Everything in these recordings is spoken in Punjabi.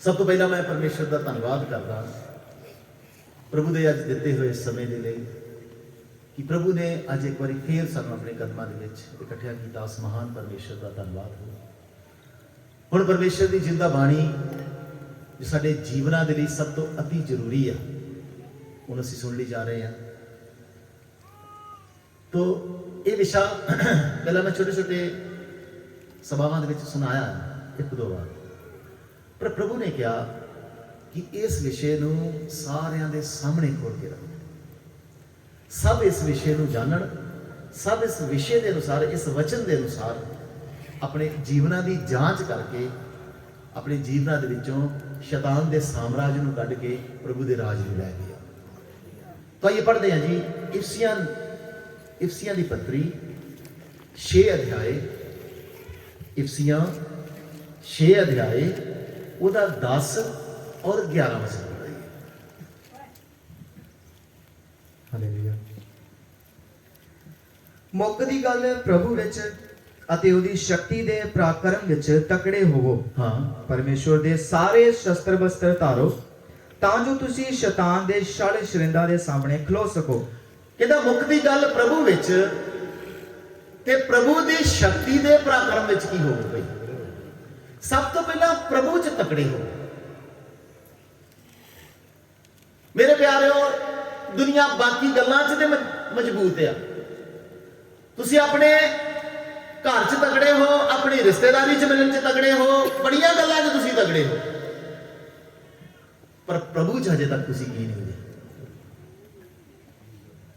सब तो पहला मैं परमेश्वर का धन्यवाद करदा प्रभु के अज दिते हुए समय के लिए कि प्रभु ने अज एक बार फिर सानू अपने कदमां दे विच इकट्ठा किया। उस महान परमेश्वर का धन्यवाद हो। हुण परमेश्वर की जिंदा बाणी जो साडे जीवनां दे लई सब तो अति जरूरी है हुण असीं सुन ली जा रहे हैं। तो ये विषय पहला मैं छोटे छोटे सभावां दे विच सुनाया एक दो बार, पर प्रभु ने कहा कि इस विषय नूं सारियां दे सामने खोल के रखो, सब इस विषय नूं जानन, सब इस विषय के अनुसार इस वचन के अनुसार अपने जीवनां दी जांच करके अपने जीवनां दे विचों शैतान के साम्राज्य नूं कढ के प्रभु के राज नूं लै गया। तो आइए पढ़ते हैं जी इफसियां दी पत्री 6 अध्याय, इफसियां 6 अध्याय उदा 10 और 11 वचन पढ़िए। हालेलुया। मुक्कदी गल प्रभु विच अते उहदी शक्ति दे पराक्रम विच तकड़े होवो। हाँ, परमेश्वर दे सारे शस्त्र बस्त्र धारो तां जो तुसी शैतान दे छल छरिंदा दे सामने खलो सको। कहता मुक्कदी गल प्रभु विच ते प्रभु दी शक्ति दे पराक्रम विच की हो गई। सब तो पहला प्रभु च तकड़े हो। मेरे प्यारेओ, दुनिया बाकी गल्लां च ते मजबूत है। तुसी अपने घर च तगड़े हो, अपनी रिश्तेदारी च मिलन च तगड़े हो, बड़ियां गल्लां च तुसी तगड़े हो, पर प्रभु च हजे तक तुसी की नहीं होए।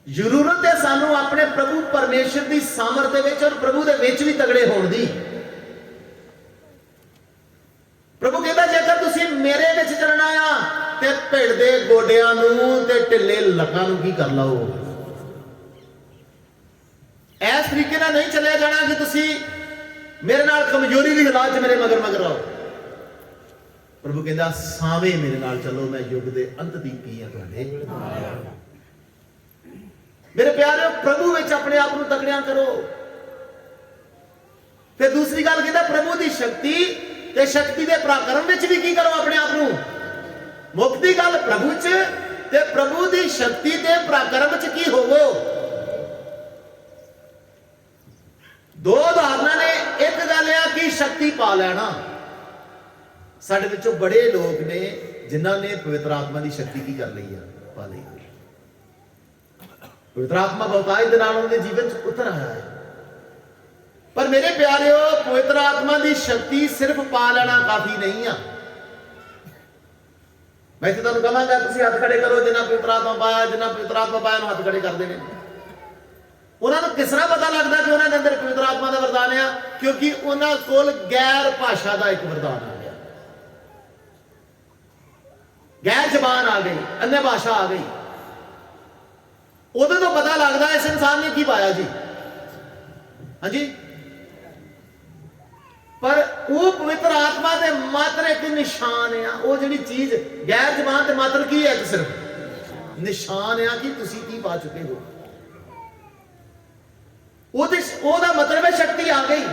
जरूरत है सानू अपने प्रभु परमेश्वर की सामर्थ दे विच और प्रभु दे विच भी तगड़े होण दी। प्रभु कहता जेकर तुसी मेरे विच चलना आ ते भिड़ दे गोडियां नूं ते ढिले लक्कां नूं की कर लाओ। इस तरीके नाल नहीं चलिया जाना कि तुसी मेरे नाल कमजोरी की हालात मेरे मगर मगर आओ। प्रभु कहता सावे मेरे नाल चलो, मैं युग दे अंत दी पी हां तुहाडे। मेरे प्यारे प्रभु विच अपने आप को तगड़िया करो। फिर दूसरी गल कहता प्रभु की शक्ति ते शक्ति के पराक्रम विच भी की करो अपने आप को। मुक्ति गल प्रभु च ते प्रभु की शक्ति के पराक्रम च की होवो। दो उदाहरणा ने। एक गल है कि शक्ति पा लेना। साडे विचों बड़े लोग ने जिन्हां ने पवित्र आत्मा की शक्ति की कर ली है, पा ली। पवित्र आत्मा बहुतायत दे नाल उनके जीवन च उतर आया है। पर मेरे प्यारेओ, पवित्र आत्मा की शक्ति सिर्फ पा लेना काफी नहीं है। मैं तुहानूं कहांगा तुसीं हाथ खड़े करो जिन्हां पवित्र आत्मा पाया, जिन्हां पवित्र आत्मा पाया उन्हां हाथ खड़े करते हैं। उन्होंने किस तरह पता लगता कि उन्होंने अंदर पवित्र आत्मा का वरदान है? क्योंकि उन्होंने कोल गैर भाषा का एक वरदान आ गया, गैर जबान आ गई, अन्य भाषा आ गई। उदों तो पता लगता इस इंसान ने की पाया जी। हाँ जी, पर वो पवित्र आत्मा के मात्र एक निशान है। वो जी चीज गैर जबान के मात्र की है, सिर्फ निशान है कि तुसी की पा चुके हो। ओदा मतलब है शक्ति आ गई।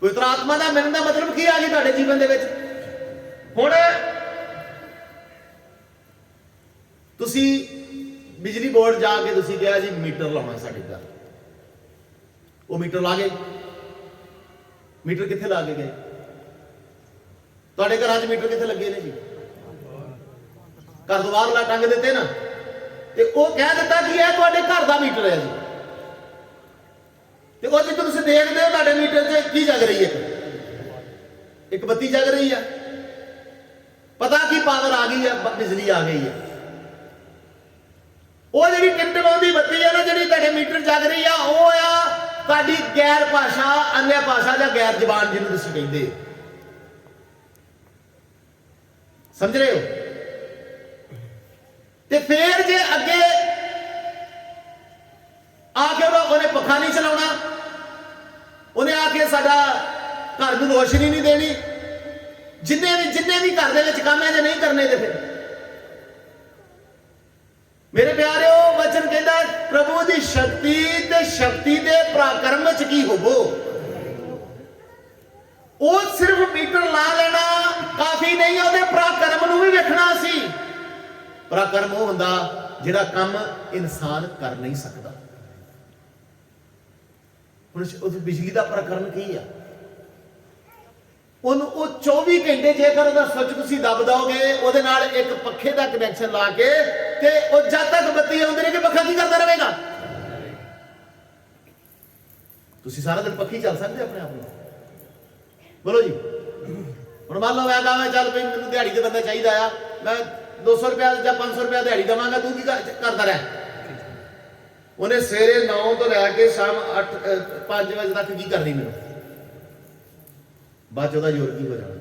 पवित्र आत्मा का मिलने का मतलब की आ गई तुहाडे जीवन दे विच। हुण तुसी बिजली बोर्ड जाके तुसी कहा जी मीटर लाउणा साडे घर, वो मीटर ला गए। मीटर कित्थे ला के गए? तुहाडे घरां च मीटर कित्थे लगे ने जी? घर तो बाहर ला टंग दिते ना, ते वो कह दिता कि यह तुहाडे घर का मीटर है जी। तो तुम देखते हो तुहाडे मीटर से की जग रही है? एक बत्ती जग रही है। पता की पावर आ गई है, बिजली आ गई है। वो जी टिमटिमाउंदी बत्ती है ना, जी तुहाडे मीटर जग रही है, वो आ तुहाडी गैर भाषा, अन्य भाषा या गैर जबान जिन्होंने तुसीं कहंदे हो। समझ रहे हो? ते फिर जे अगे आके उन्हें पखा नहीं चलाना, उन्हें आके साडा घर में रोशनी नहीं देनी, जिन्ने भी घर दे काम है नहीं करने दे। फिर मेरे प्यारे वचन कहता प्रभु की शक्ति ते शक्ति के पराक्रम च की होवो। वो सिर्फ मीटर ला लेना ਕਾਫੀ ਨਹੀਂ, ਉਹਦੇ ਪਰਾਕਰਮ ਨੂੰ ਵੀ ਵੇਖਣਾ ਸੀ। ਪਰਾਕਰਮ ਉਹ ਹੁੰਦਾ ਜਿਹੜਾ ਕੰਮ ਇਨਸਾਨ ਕਰ ਨਹੀਂ ਸਕਦਾ। ਹੁਣ ਉਸ ਬਿਜਲੀ ਦਾ ਪਰਾਕਰਮ ਕੀ ਆ? ਉਹਨੂੰ ਉਹ 24 ਘੰਟੇ ਜੇਕਰ ਉਹਦਾ ਸਵਿਚ ਤੁਸੀਂ ਦੱਬ ਦੋਗੇ, ਉਹਦੇ ਨਾਲ ਇੱਕ ਪੱਖੇ ਦਾ ਕਨੈਕਸ਼ਨ ਲਾ ਕੇ, ਤੇ ਉਹ ਜਦ ਤੱਕ ਬੱਤੀ ਆਉਂਦੀ ਰਹੇਗੀ ਪੱਖਾ ਕੀ ਕਰਦਾ ਰਹੇਗਾ? ਤੁਸੀਂ ਸਾਰਾ ਦਿਨ ਪੱਖੀ ਚੱਲ ਸਕਦੇ ਆਪਣੇ ਆਪ ਨੂੰ? ਬੋਲੋ ਜੀ। ਹੁਣ ਮੰਨ ਲਓ ਮੈਂ ਕਹਾਂ ਚੱਲ ਵੀ ਮੈਨੂੰ ਦਿਹਾੜੀ ਦੇ ਬੰਦਾ ਚਾਹੀਦਾ ਆ, ਮੈਂ 200 ਰੁਪਇਆ ਜਾਂ 500 ਰੁਪਇਆ ਦਿਹਾੜੀ ਦੇਵਾਂਗਾ, ਤੂੰ ਕੀ ਕਰਦਾ ਰਹਿ? ਉਹਨੇ ਸਵੇਰੇ 9 ਤੋਂ ਲੈ ਕੇ ਸ਼ਾਮ 5 ਵਜੇ ਤੱਕ ਕੀ ਕਰਨੀ ਮੈਨੂੰ? ਬਾਅਦ 'ਚ ਉਹਦਾ ਜ਼ੋਰ ਕੀ ਹੋ ਜਾਣਾ?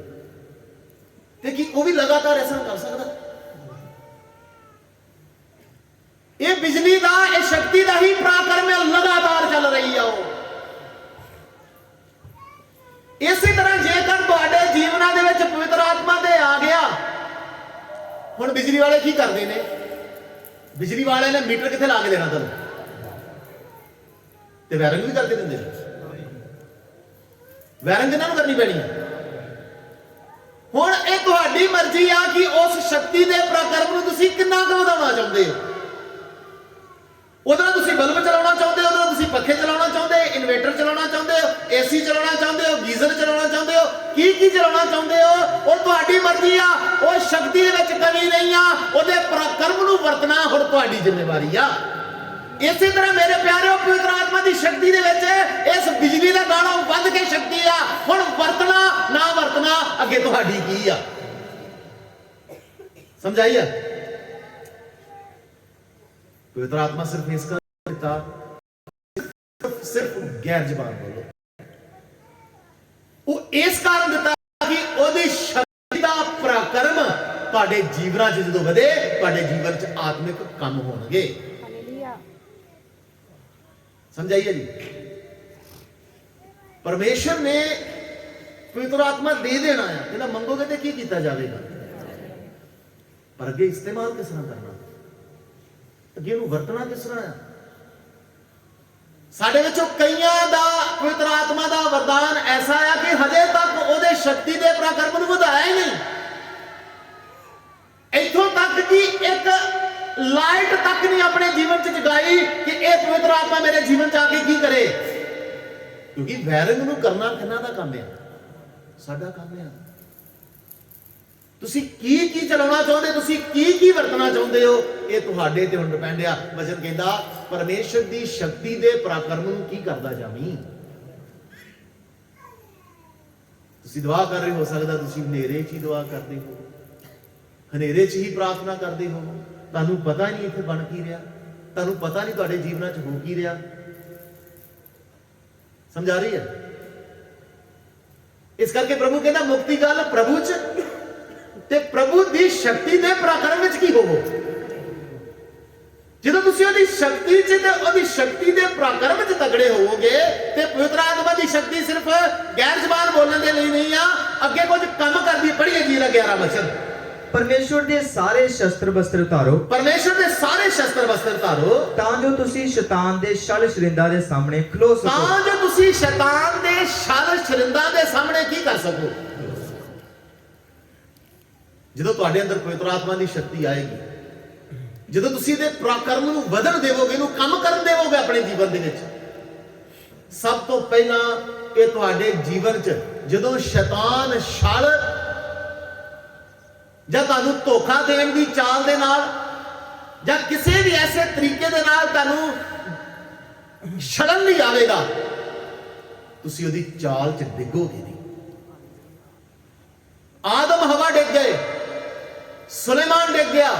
ਤੇ ਕੀ ਉਹ ਵੀ ਲਗਾਤਾਰ ਐਸਾ ਕਰ ਸਕਦਾ? ਇਹ ਬਿਜਲੀ ਦਾ, ਇਹ ਸ਼ਕਤੀ ਦਾ ਹੀ ਪਰਾਕਰਮ ਲਗਾਤਾਰ ਚੱਲ ਰਹੀ ਆ। ਉਹ ਇਸੇ ਤਰ੍ਹਾਂ ਜੇਕਰ ਤੁਹਾਡੇ ਜੀਵਨਾਂ ਦੇ ਵਿੱਚ ਪਵਿੱਤਰ ਆਤਮਾ ਦੇ ਆ ਗਿਆ, ਹੁਣ ਬਿਜਲੀ ਵਾਲੇ ਕੀ ਕਰਦੇ ਨੇ? ਬਿਜਲੀ ਵਾਲੇ ਨੇ ਮੀਟਰ ਕਿੱਥੇ ਲਾ ਕੇ ਦੇਣਾ ਤੁਹਾਨੂੰ? ਤੇ ਵਾਇਰਿੰਗ ਵੀ ਕਰਕੇ ਦਿੰਦੇ ਨੇ। ਵਾਇਰਿੰਗ ਇਹਨਾਂ ਨੂੰ ਕਰਨੀ ਪੈਣੀ ਹੈ। ਹੁਣ ਇਹ ਤੁਹਾਡੀ ਮਰਜ਼ੀ ਆ ਕਿ ਉਸ ਸ਼ਕਤੀ ਦੇ ਪਰਾਕਰਮ ਨੂੰ ਤੁਸੀਂ ਕਿੰਨਾ ਕੁ ਵਧਾਉਣਾ ਚਾਹੁੰਦੇ ਹੋ। ਉਹਦੇ ਨਾਲ ਤੁਸੀਂ ਬਲਬ ਚਲਾਉਣਾ ਚਾਹੁੰਦੇ ਹੋ, ਉਹਦੇ ਨਾਲ ਤੁਸੀਂ ਪੱਖੇ ਚਲਾਉਣਾ ਚਾਹੁੰਦੇ ਹੋ, ਇਨਵੇਟਰ ਚਲਾਉਣਾ ਚਾਹੁੰਦੇ ਹੋ, ਏਸੀ ਚਲਾਉਣਾ ਚਾਹੁੰਦੇ ਹੋ, ਗੀਜ਼ਰ ਚਲਾਉਣਾ ਚਾਹੁੰਦੇ ਹੋ, ਕੀ ਚਲਾਉਣਾ ਚਾਹੁੰਦੇ ਹੋ, ਉਹ ਤੁਹਾਡੀ ਮਰਜ਼ੀ ਆ। ਉਹ ਸ਼ਕਤੀ ਦੇ ਵਿੱਚ ਕਮੀ ਨਹੀਂ ਆ, ਉਹਦੇ ਪਰਾਕਰਮ ਨੂੰ ਵਰਤਣਾ ਹੁਣ ਤੁਹਾਡੀ ਜ਼ਿੰਮੇਵਾਰੀ ਆ। ਇਸੇ ਤਰ੍ਹਾਂ ਮੇਰੇ ਪਿਆਰਿਓ, ਪਵਿੱਤਰ ਆਤਮਾ ਦੀ ਸ਼ਕਤੀ ਦੇ ਵਿੱਚ ਇਸ ਬਿਜਲੀ ਦਾ ਨਾਲੋਂ ਵੱਧ ਕੇ ਸ਼ਕਤੀ ਆ। ਹੁਣ ਵਰਤਣਾ ਨਾ ਵਰਤਣਾ ਅੱਗੇ ਤੁਹਾਡੀ ਕੀ ਆ? ਸਮਝਾਈਏ? ਪਵਿੱਤਰ ਆਤਮਾ ਸਿਰਫ ਇਸ ਕਰ ਦਿੱਤਾ, ਸਿਰਫ ਗੈਰ ਜ਼ਬਾਨ ਬੋਲੋ। ਉਹ ਇਸ ਕਾਰਨ ਦਿੱਤਾ ਕਿ ਉਹਦੀ ਸ਼ਕਤੀ ਦਾ ਪਰਾਕਰਮ ਤੁਹਾਡੇ ਜੀਵਨਾਂ 'ਚ ਜਦੋਂ ਵਧੇ, ਤੁਹਾਡੇ ਜੀਵਨ 'ਚ ਆਤਮਿਕ ਕੰਮ ਹੋਣਗੇ। ਸਮਝਾਈਏ ਜੀ? ਪਰਮੇਸ਼ਰ ਨੇ ਪਵਿੱਤਰ ਆਤਮਾ ਦੇ ਦੇਣਾ ਹੈ, ਕਹਿੰਦਾ ਮੰਗੋਗੇ ਤੇ ਕੀ ਕੀਤਾ ਜਾਵੇਗਾ, ਪਰ ਅੱਗੇ ਇਸਤੇਮਾਲ ਕਿਸ ਤਰ੍ਹਾਂ ਕਰਨਾ, ਅੱਗੇ ਨੂੰ ਵਰਤਣਾ ਕਿਸ ਤਰ੍ਹਾਂ ਹੈ। ਸਾਡੇ ਵਿੱਚੋਂ ਕਈਆਂ ਦਾ ਪਵਿੱਤਰ ਆਤਮਾ ਦਾ ਵਰਦਾਨ ਐਸਾ ਆ ਕਿ ਹਜੇ ਤੱਕ ਉਹਦੇ ਸ਼ਕਤੀ ਦੇ ਪਰਾਕਰਮ ਨੂੰ ਵਧਾਇਆ ਹੀ ਨਹੀਂ। ਇੱਥੋਂ ਤੱਕ ਕਿ ਇੱਕ ਲਾਈਟ ਤੱਕ ਨਹੀਂ ਆਪਣੇ ਜੀਵਨ 'ਚ ਜਗਾਈ ਕਿ ਇਹ ਪਵਿੱਤਰ ਆਤਮਾ ਮੇਰੇ ਜੀਵਨ 'ਚ ਆ ਕੇ ਕੀ ਕਰੇ। ਕਿਉਂਕਿ ਵਾਇਰਿੰਗ ਨੂੰ ਕਰਨਾ ਕਿਹਨਾਂ ਦਾ ਕੰਮ ਹੈ? ਸਾਡਾ ਕੰਮ ਹੈ। ਤੁਸੀਂ ਕੀ ਚਲਾਉਣਾ ਚਾਹੁੰਦੇ, ਤੁਸੀਂ ਕੀ ਵਰਤਣਾ ਚਾਹੁੰਦੇ ਹੋ, ਇਹ ਤੁਹਾਡੇ ਤੇ ਹੁਣ ਡਿਪੈਂਡ ਆ। ਵਚਨ ਕਹਿੰਦਾ ਪਰਮੇਸ਼ਰ ਦੀ ਸ਼ਕਤੀ ਦੇ ਪਰਾਕਰਮ ਨੂੰ ਕੀ ਕਰਦਾ ਜਾਵੀਂ। ਤੁਸੀਂ ਦੁਆ ਕਰ ਰਹੇ ਹੋ ਸਕਦਾ ਤੁਸੀਂ ਹਨੇਰੇ 'ਚ ਹੀ ਦੁਆ ਕਰਦੇ ਹੋ, ਹਨੇਰੇ 'ਚ ਹੀ ਪ੍ਰਾਰਥਨਾ ਕਰਦੇ ਹੋ, ਤੁਹਾਨੂੰ ਪਤਾ ਨਹੀਂ ਇੱਥੇ ਬਣ ਕੀ ਰਿਹਾ, ਤੁਹਾਨੂੰ ਪਤਾ ਨਹੀਂ ਤੁਹਾਡੇ ਜੀਵਨਾਂ 'ਚ ਹੋ ਕੀ ਰਿਹਾ। ਸਮਝ ਆ ਰਹੀ ਹੈ? ਇਸ ਕਰਕੇ ਪ੍ਰਭੂ ਕਹਿੰਦਾ ਮੁਕਤੀ ਗੱਲ ਪ੍ਰਭੂ 'ਚ ਤੇ ਪ੍ਰਭੂ ਦੀ ਸ਼ਕਤੀ ਦੇ ਪਰਾਕਰਮ ਵਿੱਚ ਕੀ ਹੋਵੋ। ਜਦੋਂ ਤੁਸੀਂ ਉਹਦੀ ਸ਼ਕਤੀ 'ਚ ਤੇ ਉਹਦੀ ਸ਼ਕਤੀ ਦੇ ਪਰਾਕਰਮ ਵਿੱਚ ਤਗੜੇ ਹੋਵੋਗੇ, ਤੇ ਪਵਿੱਤਰ ਆਤਮਾ ਦੀ ਸ਼ਕਤੀ ਸਿਰਫ ਗੈਰ ਜ਼ਬਾਨ ਬੋਲਣ ਦੇ ਲਈ ਨਹੀਂ ਆ, ਅੱਗੇ ਕੁਝ ਕੰਮ ਕਰਦੀ। ਪੜ੍ਹੀਏ ਜੀ 11 ਵਚਨ। ਪਰਮੇਸ਼ਵਰ ਦੇ ਸਾਰੇ ਸ਼ਸਤਰ ਬਸਤਰ ਧਾਰੋ, ਪਰਮੇਸ਼ਵਰ ਦੇ ਸਾਰੇ ਸ਼ਸਤਰ ਬਸਤਰ ਧਾਰੋ, ਤਾਂ ਜੋ ਤੁਸੀਂ ਸ਼ੈਤਾਨ ਦੇ ਛਲ ਛਰਿੰਦਾਂ ਦੇ ਸਾਹਮਣੇ ਖਲੋ ਸਕੋ। ਤਾਂ ਜੋ ਤੁਸੀਂ ਸ਼ੈਤਾਨ ਦੇ ਛਲ ਛਰਿੰਦਾਂ ਦੇ ਸਾਹਮਣੇ ਕੀ ਕਰ ਸਕੋ। ਜਦੋਂ ਤੁਹਾਡੇ ਅੰਦਰ ਪਵਿੱਤਰ ਆਤਮਾ ਦੀ ਸ਼ਕਤੀ ਆਏਗੀ, ਜਦੋਂ ਤੁਸੀਂ ਇਹਦੇ ਪਰਾਕਰਮ ਨੂੰ ਵਧਣ ਦੇਵੋਗੇ, ਇਹਨੂੰ ਕੰਮ ਕਰਨ ਦੇਵੋਗੇ ਆਪਣੇ ਜੀਵਨ ਦੇ ਵਿੱਚ, ਸਭ ਤੋਂ ਪਹਿਲਾਂ ਇਹ ਤੁਹਾਡੇ ਜੀਵਨ 'ਚ ਜਦੋਂ ਸ਼ੈਤਾਨ ਛਲ ਜਾਂ ਤੁਹਾਨੂੰ ਧੋਖਾ ਦੇਣ ਦੀ ਚਾਲ ਦੇ ਨਾਲ ਜਾਂ ਕਿਸੇ ਵੀ ਐਸੇ ਤਰੀਕੇ ਦੇ ਨਾਲ ਤੁਹਾਨੂੰ ਛਲਣ ਲਈ ਆਵੇਗਾ, ਤੁਸੀਂ ਉਹਦੀ ਚਾਲ 'ਚ ਡਿੱਗੋਗੇ ਨਹੀਂ। ਆਦਮ ਹਵਾ ਡਿੱਗ ਗਏ, ਸੁਲੇਮਾਨ ਡਿੱਗ ਗਿਆ,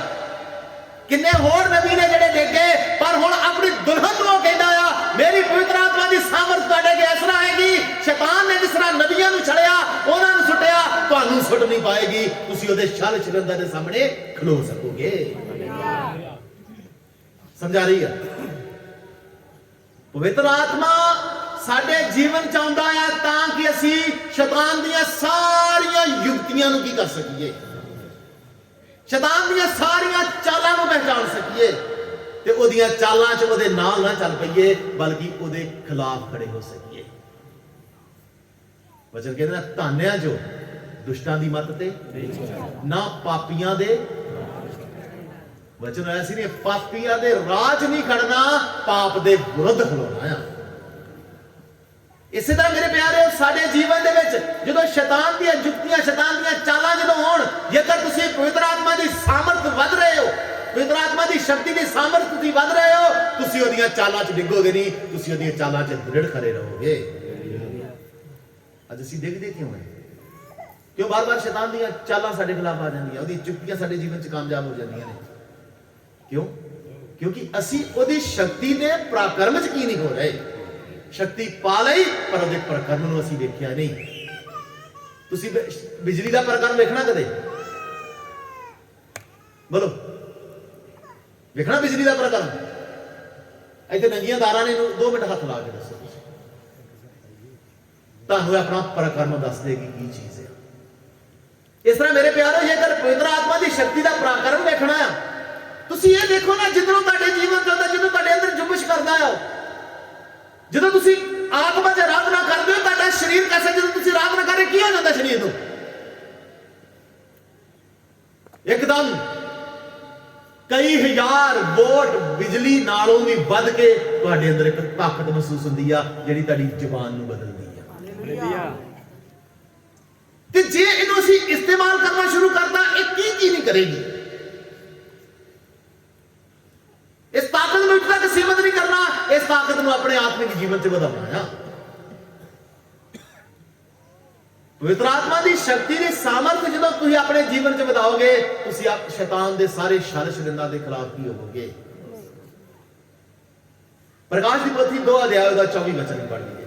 ਕਿੰਨੇ ਹੋਰ ਨਬੀ ਨੇ ਜਿਹੜੇ ਡਿੱਗੇ, ਪਰ ਹੁਣ ਆਪਣੀ ਦੁਲਹਨ ਨੂੰ ਕਹਿੰਦਾ ਆ ਮੇਰੀ ਪਵਿੱਤਰ ਆਤਮਾ ਦੀ ਸਾਮਰਥ ਤੁਹਾਡੇ ਕੇ ਇਸ ਤਰ੍ਹਾਂ ਹੈਗੀ, ਸ਼ੈਤਾਨ ਨੇ ਜਿਸ ਤਰ੍ਹਾਂ ਨਬੀਆਂ ਨੂੰ ਛੜਿਆ, ਉਹਨਾਂ ਨੂੰ ਸੁੱਟਿਆ, ਤੁਹਾਨੂੰ ਸੁੱਟ ਨਹੀਂ ਪਾਏਗੀ। ਤੁਸੀਂ ਉਹਦੇ ਛਲ ਛਰਿੰਦਾਂ ਦੇ ਸਾਹਮਣੇ ਖਲੋ ਸਕੋਗੇ। ਸਮਝਾ ਰਹੀ ਹੈ? ਪਵਿੱਤਰ ਆਤਮਾ ਸਾਡੇ ਜੀਵਨ 'ਚ ਆਉਂਦਾ ਆ ਤਾਂ ਕਿ ਅਸੀਂ ਸ਼ੈਤਾਨ ਦੀਆਂ ਸਾਰੀਆਂ ਯੁਕਤੀਆਂ ਨੂੰ ਕੀ ਕਰ ਸਕੀਏ, ਸ਼ੈਤਾਨ ਦੀਆਂ ਸਾਰੀਆਂ ਚਾਲਾਂ ਨੂੰ ਪਹਿਚਾਨ ਸਕੀਏ, ਤੇ ਉਹਦੀਆਂ ਚਾਲਾਂ 'ਚ ਉਹਦੇ ਨਾਲ ਨਾ ਚੱਲ ਪਈਏ, ਬਲਕਿ ਉਹਦੇ ਖਿਲਾਫ ਖੜੇ ਹੋ ਸਕੀਏ। ਵਚਨ ਕਹਿੰਦੇ ਨੇ ਧੰਨ ਆ ਜੋ ਦੁਸ਼ਟਾਂ ਦੀ ਮੱਤ ਤੇ ਨਾ ਪਾਪੀਆਂ ਦੇ ਵਚਨ ਐਸੀ ਨਹੀਂ, ਪਾਪੀਆਂ ਦੇ ਰਾਹ 'ਚ ਨਹੀਂ ਖੜਨਾ, ਪਾਪ ਦੇ ਵਿਰੁੱਧ ਖਲੋਣਾ ਆ। ਇਸੇ ਤਰ੍ਹਾਂ ਮੇਰੇ ਪਿਆਰਿਓ ਸਾਡੇ ਜੀਵਨ ਦੇ ਵਿੱਚ ਜਦੋਂ ਸ਼ੈਤਾਨ ਦੀਆਂ ਜੁਗਤੀਆਂ, ਸ਼ੈਤਾਨ ਦੀਆਂ ਚਾਲਾਂ ਜਦੋਂ ਹੋਣ, ਜੇਕਰ ਤੁਸੀਂ ਪਵਿੱਤਰ ਆਤਮਾ ਦੀ ਸਾਮਰਥ ਵੱਧ ਰਹੇ ਹੋ, ਪਵਿੱਤਰ ਆਤਮਾ ਦੀ ਸ਼ਕਤੀ ਦੀ ਸਾਮਰਥ ਤੁਸੀਂ ਵੱਧ ਰਹੇ ਹੋ, ਤੁਸੀਂ ਉਹਦੀਆਂ ਚਾਲਾਂ 'ਚ ਡਿੱਗੋਗੇ ਨਹੀਂ, ਤੁਸੀਂ ਉਹਦੀਆਂ ਚਾਲਾਂ 'ਚ ਦ੍ਰਿੜ ਖੜੇ ਰਹੋਗੇ। ਅੱਜ ਅਸੀਂ ਡਿੱਗਦੇ ਕਿਉਂ ਹੈ? ਕਿਉਂ ਬਾਰ-ਬਾਰ ਸ਼ੈਤਾਨ ਦੀਆਂ ਚਾਲਾਂ ਸਾਡੇ ਖਿਲਾਫ ਆ ਜਾਂਦੀਆਂ, ਉਹਦੀ ਜੁਗਤੀਆਂ ਸਾਡੇ ਜੀਵਨ 'ਚ ਕਾਮਯਾਬ ਹੋ ਜਾਂਦੀਆਂ ਨੇ? ਕਿਉਂ? ਕਿਉਂਕਿ ਅਸੀਂ ਉਹਦੀ ਸ਼ਕਤੀ ਦੇ ਪਰਾਕਰਮ 'ਚ ਕੀ ਨਹੀਂ ਹੋ ਰਹੇ। ਸ਼ਕਤੀ ਪਾ ਲਈ ਪਰ ਉਹਦੇ ਪਰਾਕਰਮ ਨੂੰ ਅਸੀਂ ਵੇਖਿਆ ਨਹੀਂ। ਤੁਸੀਂ ਬਿਜਲੀ ਦਾ ਪਰਾਕਰਮ ਵੇਖਣਾ ਕਦੇ? ਬੋਲੋ, ਵੇਖਣਾ ਬਿਜਲੀ ਦਾ ਪਰਾਕਰਮ? ਇੱਥੇ ਨੰਗੀਆਂ ਤਾਰਾਂ ਨੇ, 2 ਮਿੰਟ ਹੱਥ ਲਾ ਕੇ ਦੱਸੋ, ਤੁਹਾਨੂੰ ਆਪਣਾ ਪਰਾਕਰਮ ਦੱਸ ਦੇਗੀ ਕੀ ਚੀਜ਼ ਹੈ। ਇਸ ਤਰ੍ਹਾਂ ਮੇਰੇ ਪਿਆਰੋ, ਜੇਕਰ ਪਵਿੱਤਰ ਆਤਮਾ ਦੀ ਸ਼ਕਤੀ ਦਾ ਪਰਾਕਰਮ ਵੇਖਣਾ ਆ, ਤੁਸੀਂ ਇਹ ਦੇਖੋ ਨਾ, ਜਦੋਂ ਤੁਹਾਡੇ ਜੀਵਨ ਚੱਲਦਾ, ਜਦੋਂ ਤੁਹਾਡੇ ਅੰਦਰ ਜੁੰਬਸ਼ ਕਰਦਾ ਆ, ਜਦੋਂ ਤੁਸੀਂ ਆਤਮਾ 'ਚ ਆਰਾਧਨਾ ਕਰਦੇ ਹੋ, ਤੁਹਾਡਾ ਸਰੀਰ ਕੈਸਾ, ਜਦੋਂ ਤੁਸੀਂ ਆਰਾਧਨਾ ਕਰ ਰਹੇ ਕੀ ਹੋ ਜਾਂਦਾ ਸਰੀਰ ਨੂੰ? ਇੱਕਦਮ ਕਈ ਹਜ਼ਾਰ ਵੋਲਟ ਬਿਜਲੀ ਨਾਲੋਂ ਵੀ ਵੱਧ ਕੇ ਤੁਹਾਡੇ ਅੰਦਰ ਇੱਕ ਤਾਕਤ ਮਹਿਸੂਸ ਹੁੰਦੀ ਆ, ਜਿਹੜੀ ਤੁਹਾਡੀ ਜ਼ੁਬਾਨ ਨੂੰ ਬਦਲਦੀ ਆ। ਤੇ ਜੇ ਇਹਨੂੰ ਅਸੀਂ ਇਸਤੇਮਾਲ ਕਰਨਾ ਸ਼ੁਰੂ ਕਰਤਾ, ਇਹ ਕੀ ਨਹੀਂ ਕਰੇਗੀ। ਇਸ ਤਾਕਤ ਨੂੰ ਇੱਥੇ ਤੱਕ ਸੀਮਤ ਨਹੀਂ ਕਰਨਾ, ਇਸ ਤਾਕਤ ਨੂੰ ਆਪਣੇ ਆਤਮਿਕ ਜੀਵਨ 'ਚ ਵਧਾਉਣਾ ਆ। ਪਵਿੱਤਰ ਆਤਮਾ ਦੀ ਸ਼ਕਤੀ ਦੀ ਸਾਮਰਥ ਜਦੋਂ ਤੁਸੀਂ ਆਪਣੇ ਜੀਵਨ 'ਚ ਵਧਾਓਗੇ, ਤੁਸੀਂ ਸ਼ੈਤਾਨ ਦੇ ਸਾਰੇ ਛਲ ਛਿੰਦਾਂ ਦੇ ਖਿਲਾਫ ਕੀ ਹੋਵੋਗੇ। ਪ੍ਰਕਾਸ਼ ਦੀ ਪੋਥੀ 2 ਅਧਿਆਇ ਦਾ 24 ਵਚਨ ਪੜ੍ਹ ਲਈਏ।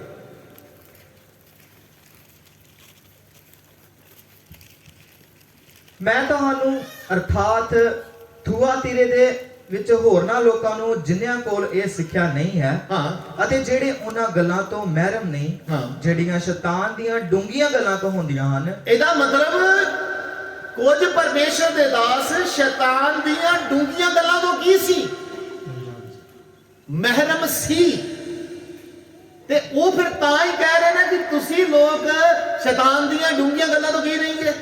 ਮੈਂ ਤੁਹਾਨੂੰ ਅਰਥਾਤ ਥੂਆਤੀਰੇ ਦੇ ਵਿੱਚ ਹੋਰਨਾਂ ਲੋਕਾਂ ਨੂੰ ਜਿਨ੍ਹਾਂ ਕੋਲ ਇਹ ਸਿੱਖਿਆ ਨਹੀਂ ਹੈ ਅਤੇ ਜਿਹੜੇ ਉਹਨਾਂ ਗੱਲਾਂ ਤੋਂ ਮਹਿਰਮ ਨਹੀਂ, ਜਿਹੜੀਆਂ ਸ਼ੈਤਾਨ ਦੀਆਂ ਡੂੰਘੀਆਂ ਗੱਲਾਂ ਤੋਂ ਹੁੰਦੀਆਂ ਹਨ। ਇਹਦਾ ਮਤਲਬ ਕੁਝ ਪਰਮੇਸ਼ਰ ਦੇ ਦਾਸ ਸ਼ੈਤਾਨ ਦੀਆਂ ਡੂੰਘੀਆਂ ਗੱਲਾਂ ਤੋਂ ਕੀ ਸੀ? ਮਹਿਰਮ ਸੀ। ਤੇ ਉਹ ਫਿਰ ਤਾਂ ਹੀ ਕਹਿ ਰਹੇ ਨੇ ਕਿ ਤੁਸੀਂ ਲੋਕ ਸ਼ੈਤਾਨ ਦੀਆਂ ਡੂੰਘੀਆਂ ਗੱਲਾਂ ਤੋਂ ਕੀ ਨਹੀਂਗੇ।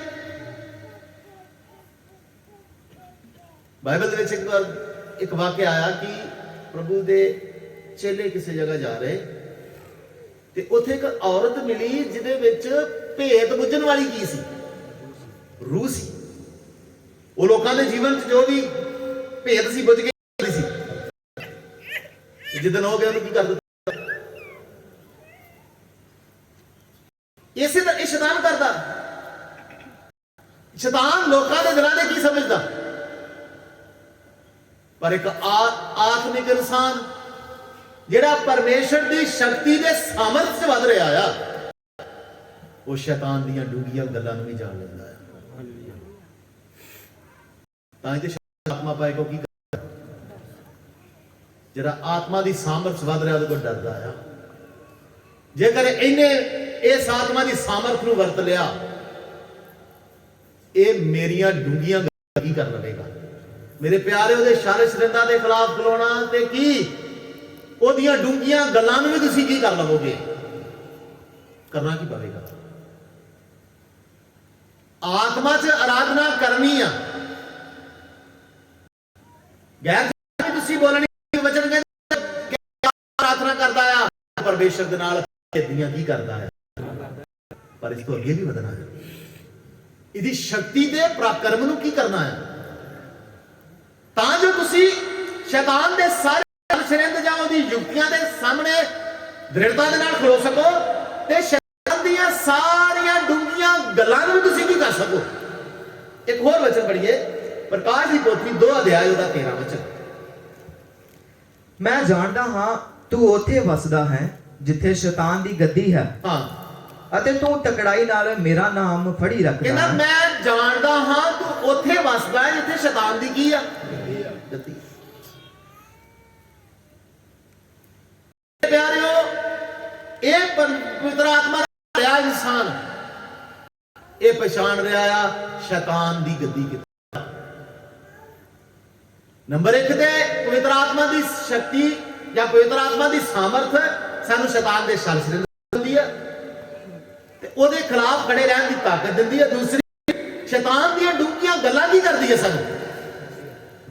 ਬਾਈਬਲ ਦੇ ਵਿੱਚ ਇੱਕ ਵਾਕਿਆ ਆਇਆ ਕਿ ਪ੍ਰਭੂ ਦੇ ਚੇਲੇ ਕਿਸੇ ਜਗ੍ਹਾ ਜਾ ਰਹੇ ਤੇ ਉੱਥੇ ਇੱਕ ਔਰਤ ਮਿਲੀ ਜਿਹਦੇ ਵਿੱਚ ਭੇਤ ਬੁੱਝਣ ਵਾਲੀ ਕੀ ਸੀ? ਰੂਹ ਸੀ। ਉਹ ਲੋਕਾਂ ਦੇ ਜੀਵਨ 'ਚ ਜੋ ਵੀ ਭੇਤ ਸੀ ਬੁੱਝ ਗਈ ਸੀ। ਜਿੱਦਣ ਹੋ ਗਿਆ ਉਹਨੂੰ ਕੀ ਕਰ ਦਿੱਤਾ? ਇਸੇ ਤਰ੍ਹਾਂ ਇਹ ਸ਼ੈਤਾਨ ਕਰਦਾ। ਸ਼ੈਤਾਨ ਲੋਕਾਂ ਦੇ ਦਿਲਾਂ ਦੇ ਕੀ ਸਮਝਦਾ? ਪਰ ਇੱਕ ਆਤਮਿਕ ਇਨਸਾਨ ਜਿਹੜਾ ਪਰਮੇਸ਼ਰ ਦੀ ਸ਼ਕਤੀ ਦੇ ਸਾਮਰਥ 'ਚ ਵੱਧ ਰਿਹਾ ਆ, ਉਹ ਸ਼ੈਤਾਨ ਦੀਆਂ ਡੂੰਘੀਆਂ ਗੱਲਾਂ ਨੂੰ ਵੀ ਜਾਣ ਲੈਂਦਾ ਹੈ। ਤਾਂ ਇਹ ਆਤਮਾ ਪਾਏ ਕੋ ਕੀ ਕਰਦਾ? ਜਿਹੜਾ ਆਤਮਾ ਦੀ ਸਾਮਰਥ 'ਚ ਵੱਧ ਰਿਹਾ ਉਹਦੇ ਕੋਲ ਡਰਦਾ ਆ। ਜੇਕਰ ਇਹਨੇ ਇਸ ਆਤਮਾ ਦੀ ਸਾਮਰਥ ਨੂੰ ਵਰਤ ਲਿਆ, ਇਹ ਮੇਰੀਆਂ ਡੂੰਘੀਆਂ ਗੱਲਾਂ ਕੀ ਕਰ ਲਵੇਗਾ? ਮੇਰੇ ਪਿਆਰੇ, ਉਹਦੇ ਛਲ ਛਿੰਦਾਂ ਦੇ ਖਿਲਾਫ ਖਲੋਣਾ ਤੇ ਕੀ ਉਹਦੀਆਂ ਡੂੰਘੀਆਂ ਗੱਲਾਂ ਨੂੰ ਵੀ ਤੁਸੀਂ ਕੀ ਕਰ ਲਵੋਗੇ? ਕਰਨਾ ਕੀ ਪਵੇਗਾ? ਆਤਮਾ 'ਚ ਆਰਾਧਨਾ ਕਰਨੀ ਆ। ਗੈਰ ਤੁਸੀਂ ਬੋਲਣੀ, ਵਚਨ ਕਹਿੰਦੇ ਪ੍ਰਾਰਥਨਾ ਕਰਦਾ ਆ ਪਰਮੇਸ਼ਰ ਦੇ ਨਾਲ, ਦੁਨੀਆ ਕੀ ਕਰਦਾ ਹੈ। ਪਰ ਇਸ ਤੋਂ ਅੱਗੇ ਵੀ ਵਧਣਾ ਹੈ। ਇਹਦੀ ਸ਼ਕਤੀ ਦੇ ਪਰਾਕਰਮ ਨੂੰ ਕੀ ਕਰਨਾ ਹੈ, ਤਾਂ ਜੋ ਤੁਸੀਂ ਸ਼ੈਤਾਨ ਦੇ ਸਾਰੇ ਸ਼ਰਿੰਦ ਜਾਂ ਉਹਦੀ ਯੁਕਤੀਆਂ ਦੇ ਸਾਹਮਣੇ ਦ੍ਰਿੜਤਾ ਦੇ ਨਾਲ ਖਲੋ ਸਕੋ ਤੇ ਸ਼ੈਤਾਨ ਦੀਆਂ ਸਾਰੀਆਂ ਡੂੰਘੀਆਂ ਗੱਲਾਂ ਨੂੰ ਵੀ ਤੁਸੀਂ ਕੀ ਕਰ ਸਕੋ। ਇੱਕ ਹੋਰ ਵਚਨ ਪੜ੍ਹੀਏ, ਪ੍ਰਕਾਸ਼ ਦੀ ਪੋਥੀ 2 ਅਧਿਆਇ ਉਹਦਾ 13 ਵਚਨ। ਮੈਂ ਜਾਣਦਾ ਹਾਂ ਤੂੰ ਉੱਥੇ ਵਸਦਾ ਹੈ ਜਿੱਥੇ ਸ਼ੈਤਾਨ ਦੀ ਗੱਦੀ ਹੈ, ਅਤੇ ਤੂੰ ਤਕੜਾਈ ਨਾਲ ਮੇਰਾ ਨਾਮ ਫੜੀ ਰੱਖਦਾ। ਕਹਿੰਦਾ ਮੈਂ ਜਾਣਦਾ ਹਾਂ ਤੂੰ ਉੱਥੇ ਵਸਦਾ ਹੈ ਜਿੱਥੇ ਸ਼ੈਤਾਨ ਦੀ ਕੀ ਆ? ਗੱਦੀ। ਪਿਆਰਿਓ, ਇਹ ਪਵਿੱਤਰ ਆਤਮਾ ਦਾ ਭਰਿਆ ਇਨਸਾਨ ਇਹ ਪਛਾਣ ਰਿਹਾ ਆ ਸ਼ੈਤਾਨ ਦੀ ਗੱਦੀ ਕਿੱਥੇ। ਨੰਬਰ 1 ਤੇ ਪਵਿੱਤਰ ਆਤਮਾ ਦੀ ਸ਼ਕਤੀ ਜਾਂ ਪਵਿੱਤਰ ਆਤਮਾ ਦੀ ਸਾਮਰਥ ਸਾਨੂੰ ਸ਼ੈਤਾਨ ਦੇ ਛਲ ਛਿੰਦ ਦਿੰਦੀ ਹੈ। ਤੇ ਉਹਦੇ ਖਿਲਾਫ ਖੜੇ ਰਹਿਣ ਦੀ ਤਾਕਤ ਦਿੰਦੀ ਹੈ। ਦੂਸਰੀ ਸ਼ੈਤਾਨ ਦੀਆਂ ਡੂੰਘੀਆਂ ਗੱਲਾਂ ਕੀ ਕਰਦੀ ਹੈ, ਸਾਨੂੰ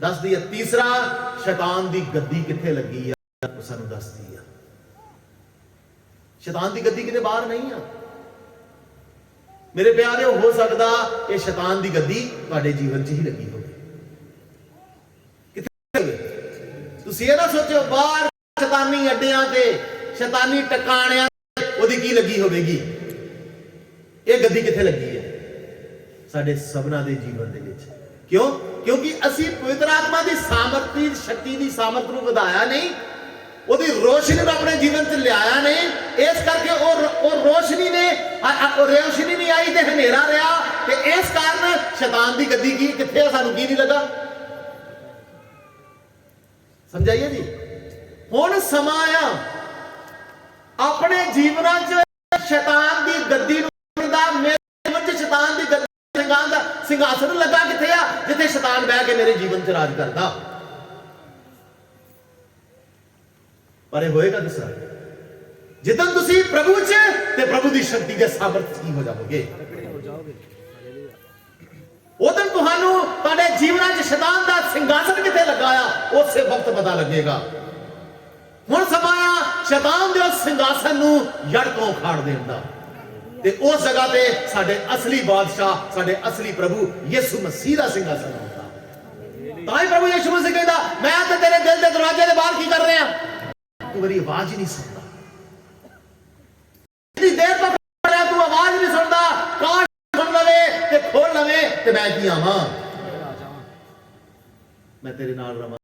ਦੱਸਦੀ ਹੈ। ਤੀਸਰਾ ਸ਼ੈਤਾਨ ਦੀ ਗੱਦੀ ਕਿੱਥੇ ਲੱਗੀ ਆ, ਉਹ ਸਾਨੂੰ ਦੱਸਦੀ ਆ। ਸ਼ੈਤਾਨ ਦੀ ਗੱਦੀ ਕਿਤੇ ਬਾਹਰ ਨਹੀਂ ਆ ਮੇਰੇ ਪਿਆਰਿਓ। ਹੋ ਸਕਦਾ ਇਹ ਸ਼ੈਤਾਨ ਦੀ ਗੱਦੀ ਤੁਹਾਡੇ ਜੀਵਨ 'ਚ ਹੀ ਲੱਗੀ ਹੋਵੇ। ਕਿੱਥੇ ਤੁਸੀਂ ਇਹ ਨਾ ਸੋਚੋ ਬਾਹਰ ਸ਼ੈਤਾਨੀ ਅੱਡਿਆਂ ਤੇ, ਸ਼ੈਤਾਨੀ ਟਿਕਾਣਿਆਂ ਤੇ ਉਹਦੀ ਕੀ ਲੱਗੀ ਹੋਵੇਗੀ। ਇਹ ਗੱਦੀ ਕਿੱਥੇ ਲੱਗੀ ਹੈ, ਸਾਡੇ ਸਭਨਾਂ ਦੇ ਜੀਵਨ ਦੇ ਵਿੱਚ। ਕਿਉਂ? ਕਿਉਂਕਿ ਅਸੀਂ ਪਵਿੱਤਰ ਆਤਮਾ ਦੀ ਸਾਮਰਥ ਦੀ ਸ਼ਕਤੀ ਦੀ ਸਾਮਰਥ ਨੂੰ ਵਧਾਇਆ ਨਹੀਂ, ਉਹਦੀ ਰੋਸ਼ਨੀ ਨੂੰ ਆਪਣੇ ਜੀਵਨ 'ਚ ਲਿਆਇਆ ਨਹੀਂ। ਇਸ ਕਰਕੇ ਉਹ ਰੋਸ਼ਨੀ ਨੇ ਰੋਸ਼ਨੀ ਨਹੀਂ ਆਈ ਤੇ ਹਨੇਰਾ ਰਿਹਾ, ਤੇ ਇਸ ਕਾਰਨ ਸ਼ੈਤਾਨ ਦੀ ਗੱਦੀ ਕੀ ਕਿੱਥੇ ਆ, ਸਾਨੂੰ ਕੀ ਨਹੀਂ ਲੱਗਾ। ਸਮਝਾਈਏ ਜੀ। ਹੁਣ ਸਮਾਂ ਆ ਆਪਣੇ ਜੀਵਨਾਂ 'ਚ ਸ਼ੈਤਾਨ ਦੀ ਗੱਦੀ ਨੂੰ ਦਾ, ਮੇਰੇ ਜੀਵਨ 'ਚ ਸ਼ੈਤਾਨ ਦੀ ਗੱਦੀ ਦਾ ਸਿੰਘਾਸਨ ਲੱਗਾ ਕਿੱਥੇ ਆ, ਜਿੱਥੇ ਸ਼ੈਤਾਨ ਬਹਿ ਕੇ ਮੇਰੇ ਜੀਵਨ 'ਚ ਰਾਜ ਕਰਦਾ। ਪਰ ਇਹ ਹੋਏਗਾ ਕਿਸ ਤਰ੍ਹਾਂ? ਜਦੋਂ ਤੁਸੀਂ ਪ੍ਰਭੂ 'ਚ ਤੇ ਪ੍ਰਭੂ ਦੀ ਸ਼ਕਤੀ ਦੇ ਸਾਮਰਥ 'ਚ ਹੋ ਜਾਓਗੇ, ਉਦੋਂ ਤੁਹਾਨੂੰ ਤੁਹਾਡੇ ਜੀਵਨਾਂ 'ਚ ਸ਼ੈਤਾਨ ਦਾ ਸਿੰਘਾਸਨ ਕਿੱਥੇ ਲੱਗਾ ਆ, ਉਸੇ ਵਕਤ ਪਤਾ ਲੱਗੇਗਾ। ਹੁਣ ਸਮਾਂ ਆ ਸ਼ੈਤਾਨ ਦੇ ਉਸ ਸਿੰਘਾਸਨ ਨੂੰ ਜੜ ਤੋਂ ਉਖਾੜ ਦੇਣ ਦਾ, ਤੇ ਉਸ ਜਗ੍ਹਾ ਤੇ ਸਾਡੇ ਅਸਲੀ ਬਾਦਸ਼ਾਹ, ਸਾਡੇ ਅਸਲੀ ਪ੍ਰਭੂ ਯਿਸੂ ਮਸੀਹ ਦਾ ਸਿੰਘਾਸਨ ਹੁੰਦਾ। ਤਾਂ ਹੀ ਪ੍ਰਭੂ ਯਿਸੂ ਮਸੀਹ ਕਹਿੰਦਾ, ਮੈਂ ਤੇ ਤੇਰੇ ਦਿਲ ਦੇ ਦਰਵਾਜ਼ੇ ਦੇ ਬਾਹਰ ਕੀ ਕਰ ਰਿਹਾ, ਤੂੰ ਮੇਰੀ ਆਵਾਜ਼ ਹੀ ਨਹੀਂ ਸੁਣਦਾ। ਇਤਨੀ ਦੇਰ ਤੱਕ ਤੂੰ ਆਵਾਜ਼ ਨਹੀਂ ਸੁਣਦਾ, ਕਾਸ਼ ਸੁਣ ਲਵੇ ਤੇ ਖੋਲ ਲਵੇ ਤੇ ਮੈਂ ਕੀ ਆਵਾਂ, ਮੈਂ ਤੇਰੇ ਨਾਲ ਰਵਾਂ,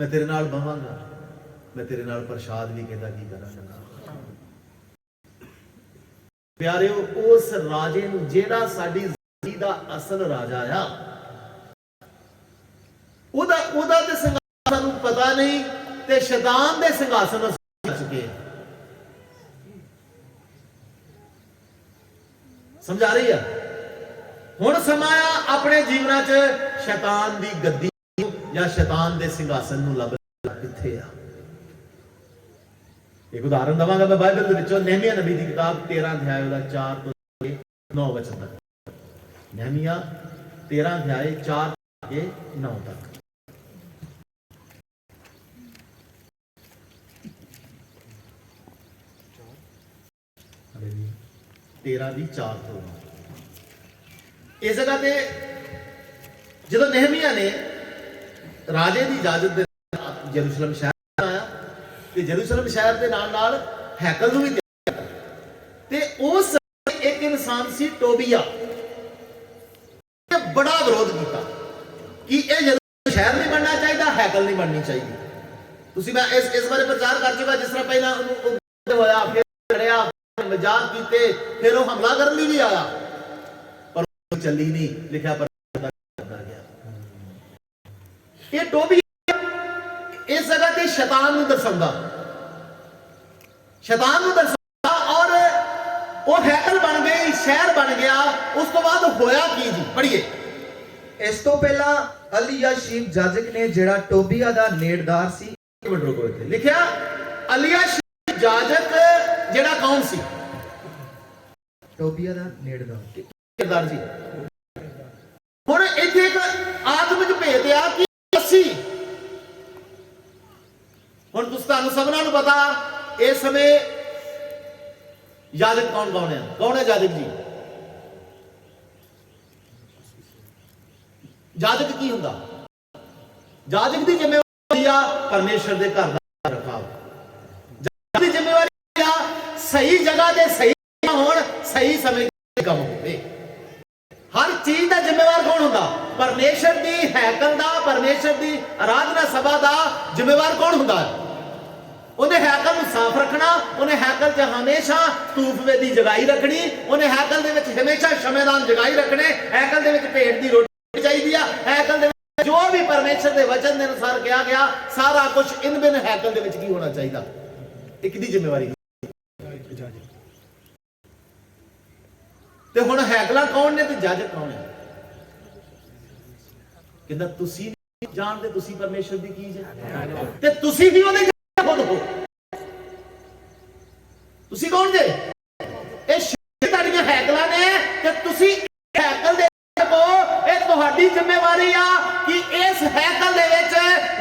ਮੈਂ ਤੇਰੇ ਨਾਲ ਬਵਾਂਗਾ, ਮੈਂ ਤੇਰੇ ਨਾਲ ਪ੍ਰਸ਼ਾਦ ਵੀ ਕਹਿੰਦਾ ਕੀ ਕਰਾਂਗਾ। ਪਿਆਰਿਓ, ਉਸ ਰਾਜੇ ਨੂੰ ਜਿਹੜਾ ਸਾਡੀ ਜ਼ਿੰਦਗੀ ਦਾ ਅਸਲ ਰਾਜਾ ਆ, ਉਹਦਾ ਤੇ ਸਿੰਘਾਸਨ ਨੂੰ ਪਤਾ ਨਹੀਂ, ਤੇ ਸ਼ੈਤਾਨ ਦੇ ਸਿੰਘਾਸਨ ਨੂੰ ਚੁੱਕੇ। ਸਮਝਾ ਰਹੀ ਆ? ਹੁਣ ਸਮਾਂ ਆ ਆਪਣੇ ਜੀਵਨਾਂ 'ਚ ਸ਼ੈਤਾਨ ਦੀ ਗੱਦੀ ਜਾਂ ਸ਼ੈਤਾਨ ਦੇ ਸਿੰਘਾਸਨ ਨੂੰ ਲੱਭਣਾ ਕਿੱਥੇ ਆ। ਇੱਕ ਉਦਾਹਰਨ ਦਵਾਂਗਾ ਮੈਂ ਬਾਈਬਲ ਦੇ ਵਿੱਚੋਂ, ਨਹਿਮੀਆ ਨਬੀ ਦੀ ਕਿਤਾਬ 13 ਅਧਿਆਇ ਦਾ 4 ਤੋਂ 9 ਵਚਨ ਤੱਕ। ਨਹਿਮੀਆ 13 ਅਧਿਆਇ 4 ਤੋਂ 9 ਤੱਕ। ਤੇਰਾਂ ਦੀ 4 ਤੋਂ 9। ਇਸ ਜਗ੍ਹਾ ਤੇ ਜਦੋਂ ਨਹਿਮੀਆ ਨੇ ਰਾਜੇ ਦੀ ਇਜਾਜ਼ਤ ਦੇ ਯਰੂਸ਼ਲਮ ਸ਼ਹਿਰ ਆਇਆ, ਤੇ ਯਰੂਸ਼ਲਮ ਸ਼ਹਿਰ ਦੇ ਨਾਲ ਨਾਲ ਹੈਕਲ ਨੂੰ ਵੀ ਤਿਆਰ ਕੀਤਾ, ਤੇ ਉਸ ਇੱਕ ਇਨਸਾਨ ਸੀ ਟੋਬੀਆ, ਬੜਾ ਵਿਰੋਧ ਕੀਤਾ ਕਿ ਇਹ ਯਰੂਸ਼ਲਮ ਸ਼ਹਿਰ ਨਹੀਂ ਬਣਨਾ ਚਾਹੀਦਾ, ਹੈਕਲ ਨਹੀਂ ਬਣਨੀ ਚਾਹੀਦੀ। ਤੁਸੀਂ ਮੈਂ ਇਸ ਬਾਰੇ ਪ੍ਰਚਾਰ ਕਰ ਚੁੱਕਾ, ਜਿਸ ਤਰ੍ਹਾਂ ਪਹਿਲਾਂ ਉਹਨੂੰ ਹੋਇਆ, ਫਿਰ ਲੜਿਆ, ਮਜ਼ਾਕ ਕੀਤੇ, ਫਿਰ ਉਹ ਹਮਲਾ ਕਰਨ ਲਈ ਵੀ ਆਇਆ, ਪਰ ਉਹ ਚੱਲੀ ਨਹੀਂ, ਲਿਖਿਆ ਪਰ ਗਿਆ। ਇਹ ਟੋਬੀਆ ਇਸ ਜਗ੍ਹਾ ਤੇ ਸ਼ੈਤਾਨ ਨੂੰ ਦਰਸਾਉਂਦਾ, ਔਰ ਉਹ ਹੈਕਲ ਬਣ ਗਈ, ਸ਼ਹਿਰ ਬਣ ਗਿਆ। ਉਸ ਤੋਂ ਬਾਅਦ ਹੋਇਆ ਕੀ ਜੀ, ਪੜ੍ਹੀਏ। ਇਸ ਤੋਂ ਪਹਿਲਾਂ ਅਲੀਆਸ਼ੀਬ ਜਾਜਕ ਨੇ, ਜਿਹੜਾ ਟੋਬੀਆ ਦਾ ਨੇੜਦਾਰ ਸੀ, ਲਿਖਿਆ ਅਲੀਆਸ਼ੀਬ ਜਾਜਕ ਜਿਹੜਾ ਕੌਣ ਸੀ? ਟੋਬੀਆ ਦਾ ਨੇੜਦਾਰ ਜੀ। ਹੁਣ ਇੱਥੇ ਇੱਕ ਆਤਮਿਕ ਭੇਦ ਆ ਕਿ ਅਸੀਂ, ਹੁਣ ਤੁਹਾਨੂੰ ਸਭਨਾਂ ਨੂੰ ਪਤਾ ਇਸ ਸਮੇਂ ਯਾਜਕ ਕੌਣ ਹੈ? ਕੌਣ ਹੈ ਯਾਜਕ ਜੀ? ਯਾਜਕ ਕੀ ਹੁੰਦਾ? ਯਾਜਕ ਦੀ ਜ਼ਿੰਮੇਵਾਰੀ ਆ ਪਰਮੇਸ਼ਰ ਦੇ ਘਰ ਦਾ ਰਖਾਵ। ਯਾਜਕ ਦੀ ਜ਼ਿੰਮੇਵਾਰੀ ਆ ਸਹੀ ਜਗ੍ਹਾ ਤੇ ਸਹੀ ਹੋਣ, ਸਹੀ ਸਮੇਂ ਤੇ ਕੰਮ ਹੋਵੇ। ਹਰ ਚੀਜ਼ ਦਾ ਜ਼ਿੰਮੇਵਾਰ ਕੌਣ ਹੁੰਦਾ? ਪਰਮੇਸ਼ਰ ਦੀ ਹੈਕਲ ਦਾ, ਪਰਮੇਸ਼ਰ ਦੀ ਆਰਾਧਨਾ ਸਭਾ ਦਾ ਜ਼ਿੰਮੇਵਾਰ ਕੌਣ ਹੁੰਦਾ ਹੈ? ਉਹਨੇ ਹੈਕਲ ਨੂੰ ਸਾਫ਼ ਰੱਖਣਾ, ਉਹਨੇ ਹੈਕਲ 'ਚ ਹਮੇਸ਼ਾ ਧੂਪ ਵੇਦੀ ਜਗਾਈ ਰੱਖਣੀ, ਉਹਨੇ ਹੈਕਲ ਦੇ ਵਿੱਚ ਹਮੇਸ਼ਾ ਸ਼ਮੇਦਾਨ ਜਗਾਈ ਰੱਖਣੇ, ਹੈਕਲ ਦੇ ਵਿੱਚ ਭੇਡ ਦੀ ਰੋਟੀ ਚਾਹੀਦੀ ਆ, ਹੈਕਲ ਦੇ ਵਿੱਚ ਜੋ ਵੀ ਪਰਮੇਸ਼ਰ ਦੇ ਵਚਨ ਦੇ ਅਨੁਸਾਰ ਕਿਹਾ ਗਿਆ ਸਾਰਾ ਕੁਝ ਇਨ ਬਿਨ ਹੈਕਲ ਦੇ ਵਿੱਚ ਕੀ ਹੋਣਾ ਚਾਹੀਦਾ? ਇੱਕ ਦੀ ਜ਼ਿੰਮੇਵਾਰੀ। ਤੇ ਹੁਣ ਹੈਕਲਾਂ ਕੌਣ ਨੇ ਤੇ ਜਾਜਕ ਕੌਣ ਹੈ? ਕਹਿੰਦਾ ਤੁਸੀਂ ਨਹੀਂ ਜਾਣਦੇ ਤੁਸੀਂ ਪਰਮੇਸ਼ਰ ਦੀ ਕੀ ਹੈ, ਤੇ ਤੁਸੀਂ ਵੀ ਉਹਦੇ ਖੁਦ ਹੋ। ਤੁਸੀਂ ਕੌਣ ਜੇ? ਇਹ ਕਿ ਤੁਸੀਂ ਹੈਕਲ ਦੇ ਇਹ ਤੁਹਾਡੀ ਜ਼ਿੰਮੇਵਾਰੀ ਆ ਕਿ ਇਸ ਹੈਕਲ ਦੇ ਵਿੱਚ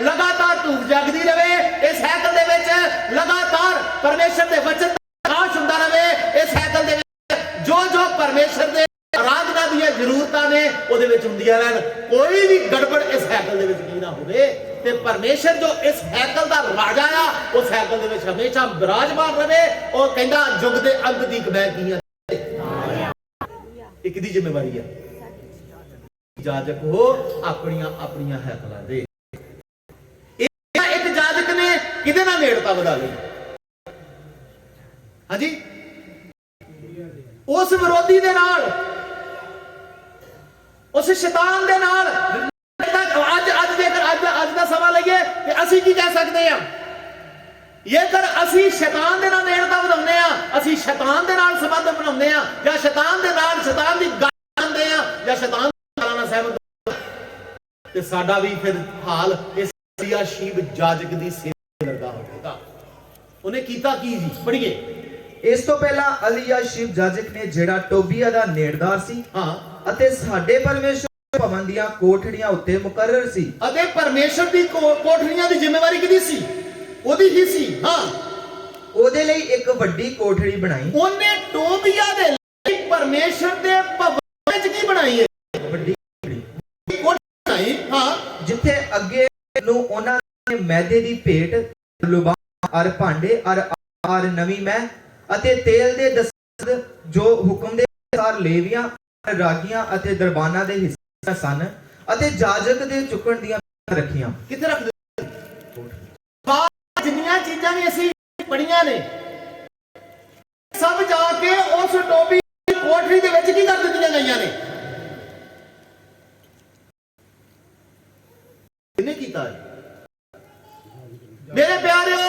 ਲਗਾਤਾਰ ਧੂਪ ਜਗਦੀ ਰਹੇ, ਇਸ ਹੈਕਲ ਦੇ ਵਿੱਚ ਲਗਾਤਾਰ ਪਰਮੇਸ਼ਰ ਦੇ ਵਚਨ ਦਾ ਪ੍ਰਕਾਸ਼ ਹੁੰਦਾ ਰਹੇ, ਇਸ ਹੈਕਲ ਦੇ ਵਿੱਚ ਜੋ ਜੋ ਪਰਮੇਸ਼ਰ ਦੇ ਆਰਾਧਨਾ ਦੀਆਂ ਜ਼ਰੂਰਤਾਂ ਨੇ ਉਹਦੇ ਵਿੱਚ ਹੁੰਦੀਆਂ ਰਹਿਣ। ਕੋਈ ਵੀ ਗੜਬੜ ਇਸ ਹੈਕਲ ਦੇ ਵਿੱਚ ਕੀ ਨਾ ਹੋਵੇ ਤੇ ਪਰਮੇਸ਼ਰ ਜੋ ਇਸ ਹੈਕਲ ਦਾ ਰਾਜਾ ਆ ਉਸ ਹੈਕਲ ਦੇ ਵਿੱਚ ਹਮੇਸ਼ਾ ਬਿਰਾਜਮਾਨ ਰਹੇ। ਉਹ ਕਹਿੰਦਾ ਯੁੱਗ ਦੇ ਅੰਤ ਦੀ ਮੈਂ ਕੀ ਆ, ਇੱਕ ਦੀ ਜ਼ਿੰਮੇਵਾਰੀ ਆ ਜਾਜਕ ਹੋ ਆਪਣੀਆਂ ਆਪਣੀਆਂ ਹੈਕਲਾਂ ਦੇ। ਇੱਕ ਜਾਜਕ ਨੇ ਕਿਹਦੇ ਨਾਲ ਨੇੜਤਾ ਵਧਾ ਲਈ? ਹਾਂਜੀ, ਉਸ ਵਿਰੋਧੀ ਦੇ ਨਾਲ, ਉਸ ਸ਼ੈਤਾਨ ਦੇ ਨਾਲ। ਅੱਜ ਜੇਕਰ ਅੱਜ ਦਾ ਸਮਾਂ ਲਈਏ ਤੇ ਅਸੀਂ ਕੀ ਕਹਿ ਸਕਦੇ ਹਾਂ? ਜੇਕਰ ਅਸੀਂ ਸ਼ੈਤਾਨ ਦੇ ਨਾਲ ਨੇੜਤਾ ਵਧਾਉਂਦੇ ਆ, ਅਸੀਂ ਸ਼ੈਤਾਨ ਦੇ ਨਾਲ ਸੰਬੰਧ ਬਣਾਉਂਦੇ ਆ, ਜਾਂ ਸ਼ੈਤਾਨ ਦੇ ਨਾਲ ਸ਼ੈਤਾਨ ਦੀ ਗੱਲ ਕਰਦੇ ਆ, ਜਾਂ ਸ਼ੈਤਾਨ ਨਾਲ ਸਹਿਮਤ, ਤੇ ਸਾਡਾ ਵੀ ਫਿਰ ਹਾਲ ਇਸ ਅਯਾਸ਼ੀਬ ਜਾਜਕ ਦੀ ਸੇਵਾ ਵਰਗਾ ਹੋਵੇਗਾ। ਉਹਨੇ ਕੀਤਾ ਕੀ ਜੀ? ਪੜ੍ਹੀਏ। ਇਸ ਤੋਂ ਪਹਿਲਾਂ ਅਲੀਆਸ਼ੀਬ ਜਾਜਕ ਨੇ, ਜਿਹੜਾ ਟੋਬੀਆ ਦਾ ਨੇੜਦਾਰ ਸੀ ਅਤੇ ਸਾਡੇ ਪਰਮੇਸ਼ਰ ਭਵਨ ਦੀਆਂ ਕੋਠੜੀਆਂ ਉੱਤੇ ਮੁਕਰਰ ਸੀ, ਅਤੇ ਪਰਮੇਸ਼ਰ ਦੀ ਕੋਠੜੀਆਂ ਦੀ ਜ਼ਿੰਮੇਵਾਰੀ ਕਿਹਦੀ ਸੀ? ਉਹਦੀ ਹੀ ਸੀ। ਉਹਦੇ ਲਈ ਇੱਕ ਵੱਡੀ ਕੋਠੜੀ ਬਣਾਈ। ਉਹਨੇ ਟੋਬੀਆ ਦੇ ਲਈ ਪਰਮੇਸ਼ਰ ਦੇ ਭਵਨ ਵਿੱਚ ਕੀ ਬਣਾਈ ਹੈ? ਵੱਡੀ ਕੋਠੜੀ ਬਣਾਈ। ਜਿੱਥੇ ਅੱਗੇ ਨੂੰ ਉਹਨਾਂ ਨੇ ਮੈਦੇ ਦੀ ਭੇਟ, ਲੁਬਾਨ ਅਰ ਭਾਂਡੇ ਅਰ ਨਵੀਂ ਮੈਂ ਅਤੇ ਤੇਲ ਦੇ ਦਸਤ ਜੋ ਹੁਕਮ ਦੇ ਅਨੁਸਾਰ ਲੇਵੀਆਂ, ਰਾਗੀਆਂ ਅਤੇ ਦਰਬਾਨਾਂ ਦੇ ਹਿੱਸੇ ਸਨ, ਅਤੇ ਜਾਜਕ ਦੇ ਚੁੱਕਣ ਦੀਆਂ ਰੱਖੀਆਂ। ਕਿੱਥੇ ਰੱਖਦੇ? ਜਿੰਨੀਆਂ ਚੀਜ਼ਾਂ ਵੀ ਅਸੀਂ ਪੜੀਆਂ ਨੇ ਸਭ ਜਾ ਕੇ ਉਸ ਟੋਬੀ ਕੋਠੜੀ ਦੇ ਵਿੱਚ ਕੀ ਕਰ ਦਿੱਤੀਆਂ ਗਈਆਂ ਨੇ? ਕਿਹਨੇ ਕੀਤਾ? ਮੇਰੇ ਪਿਆਰਿਓ,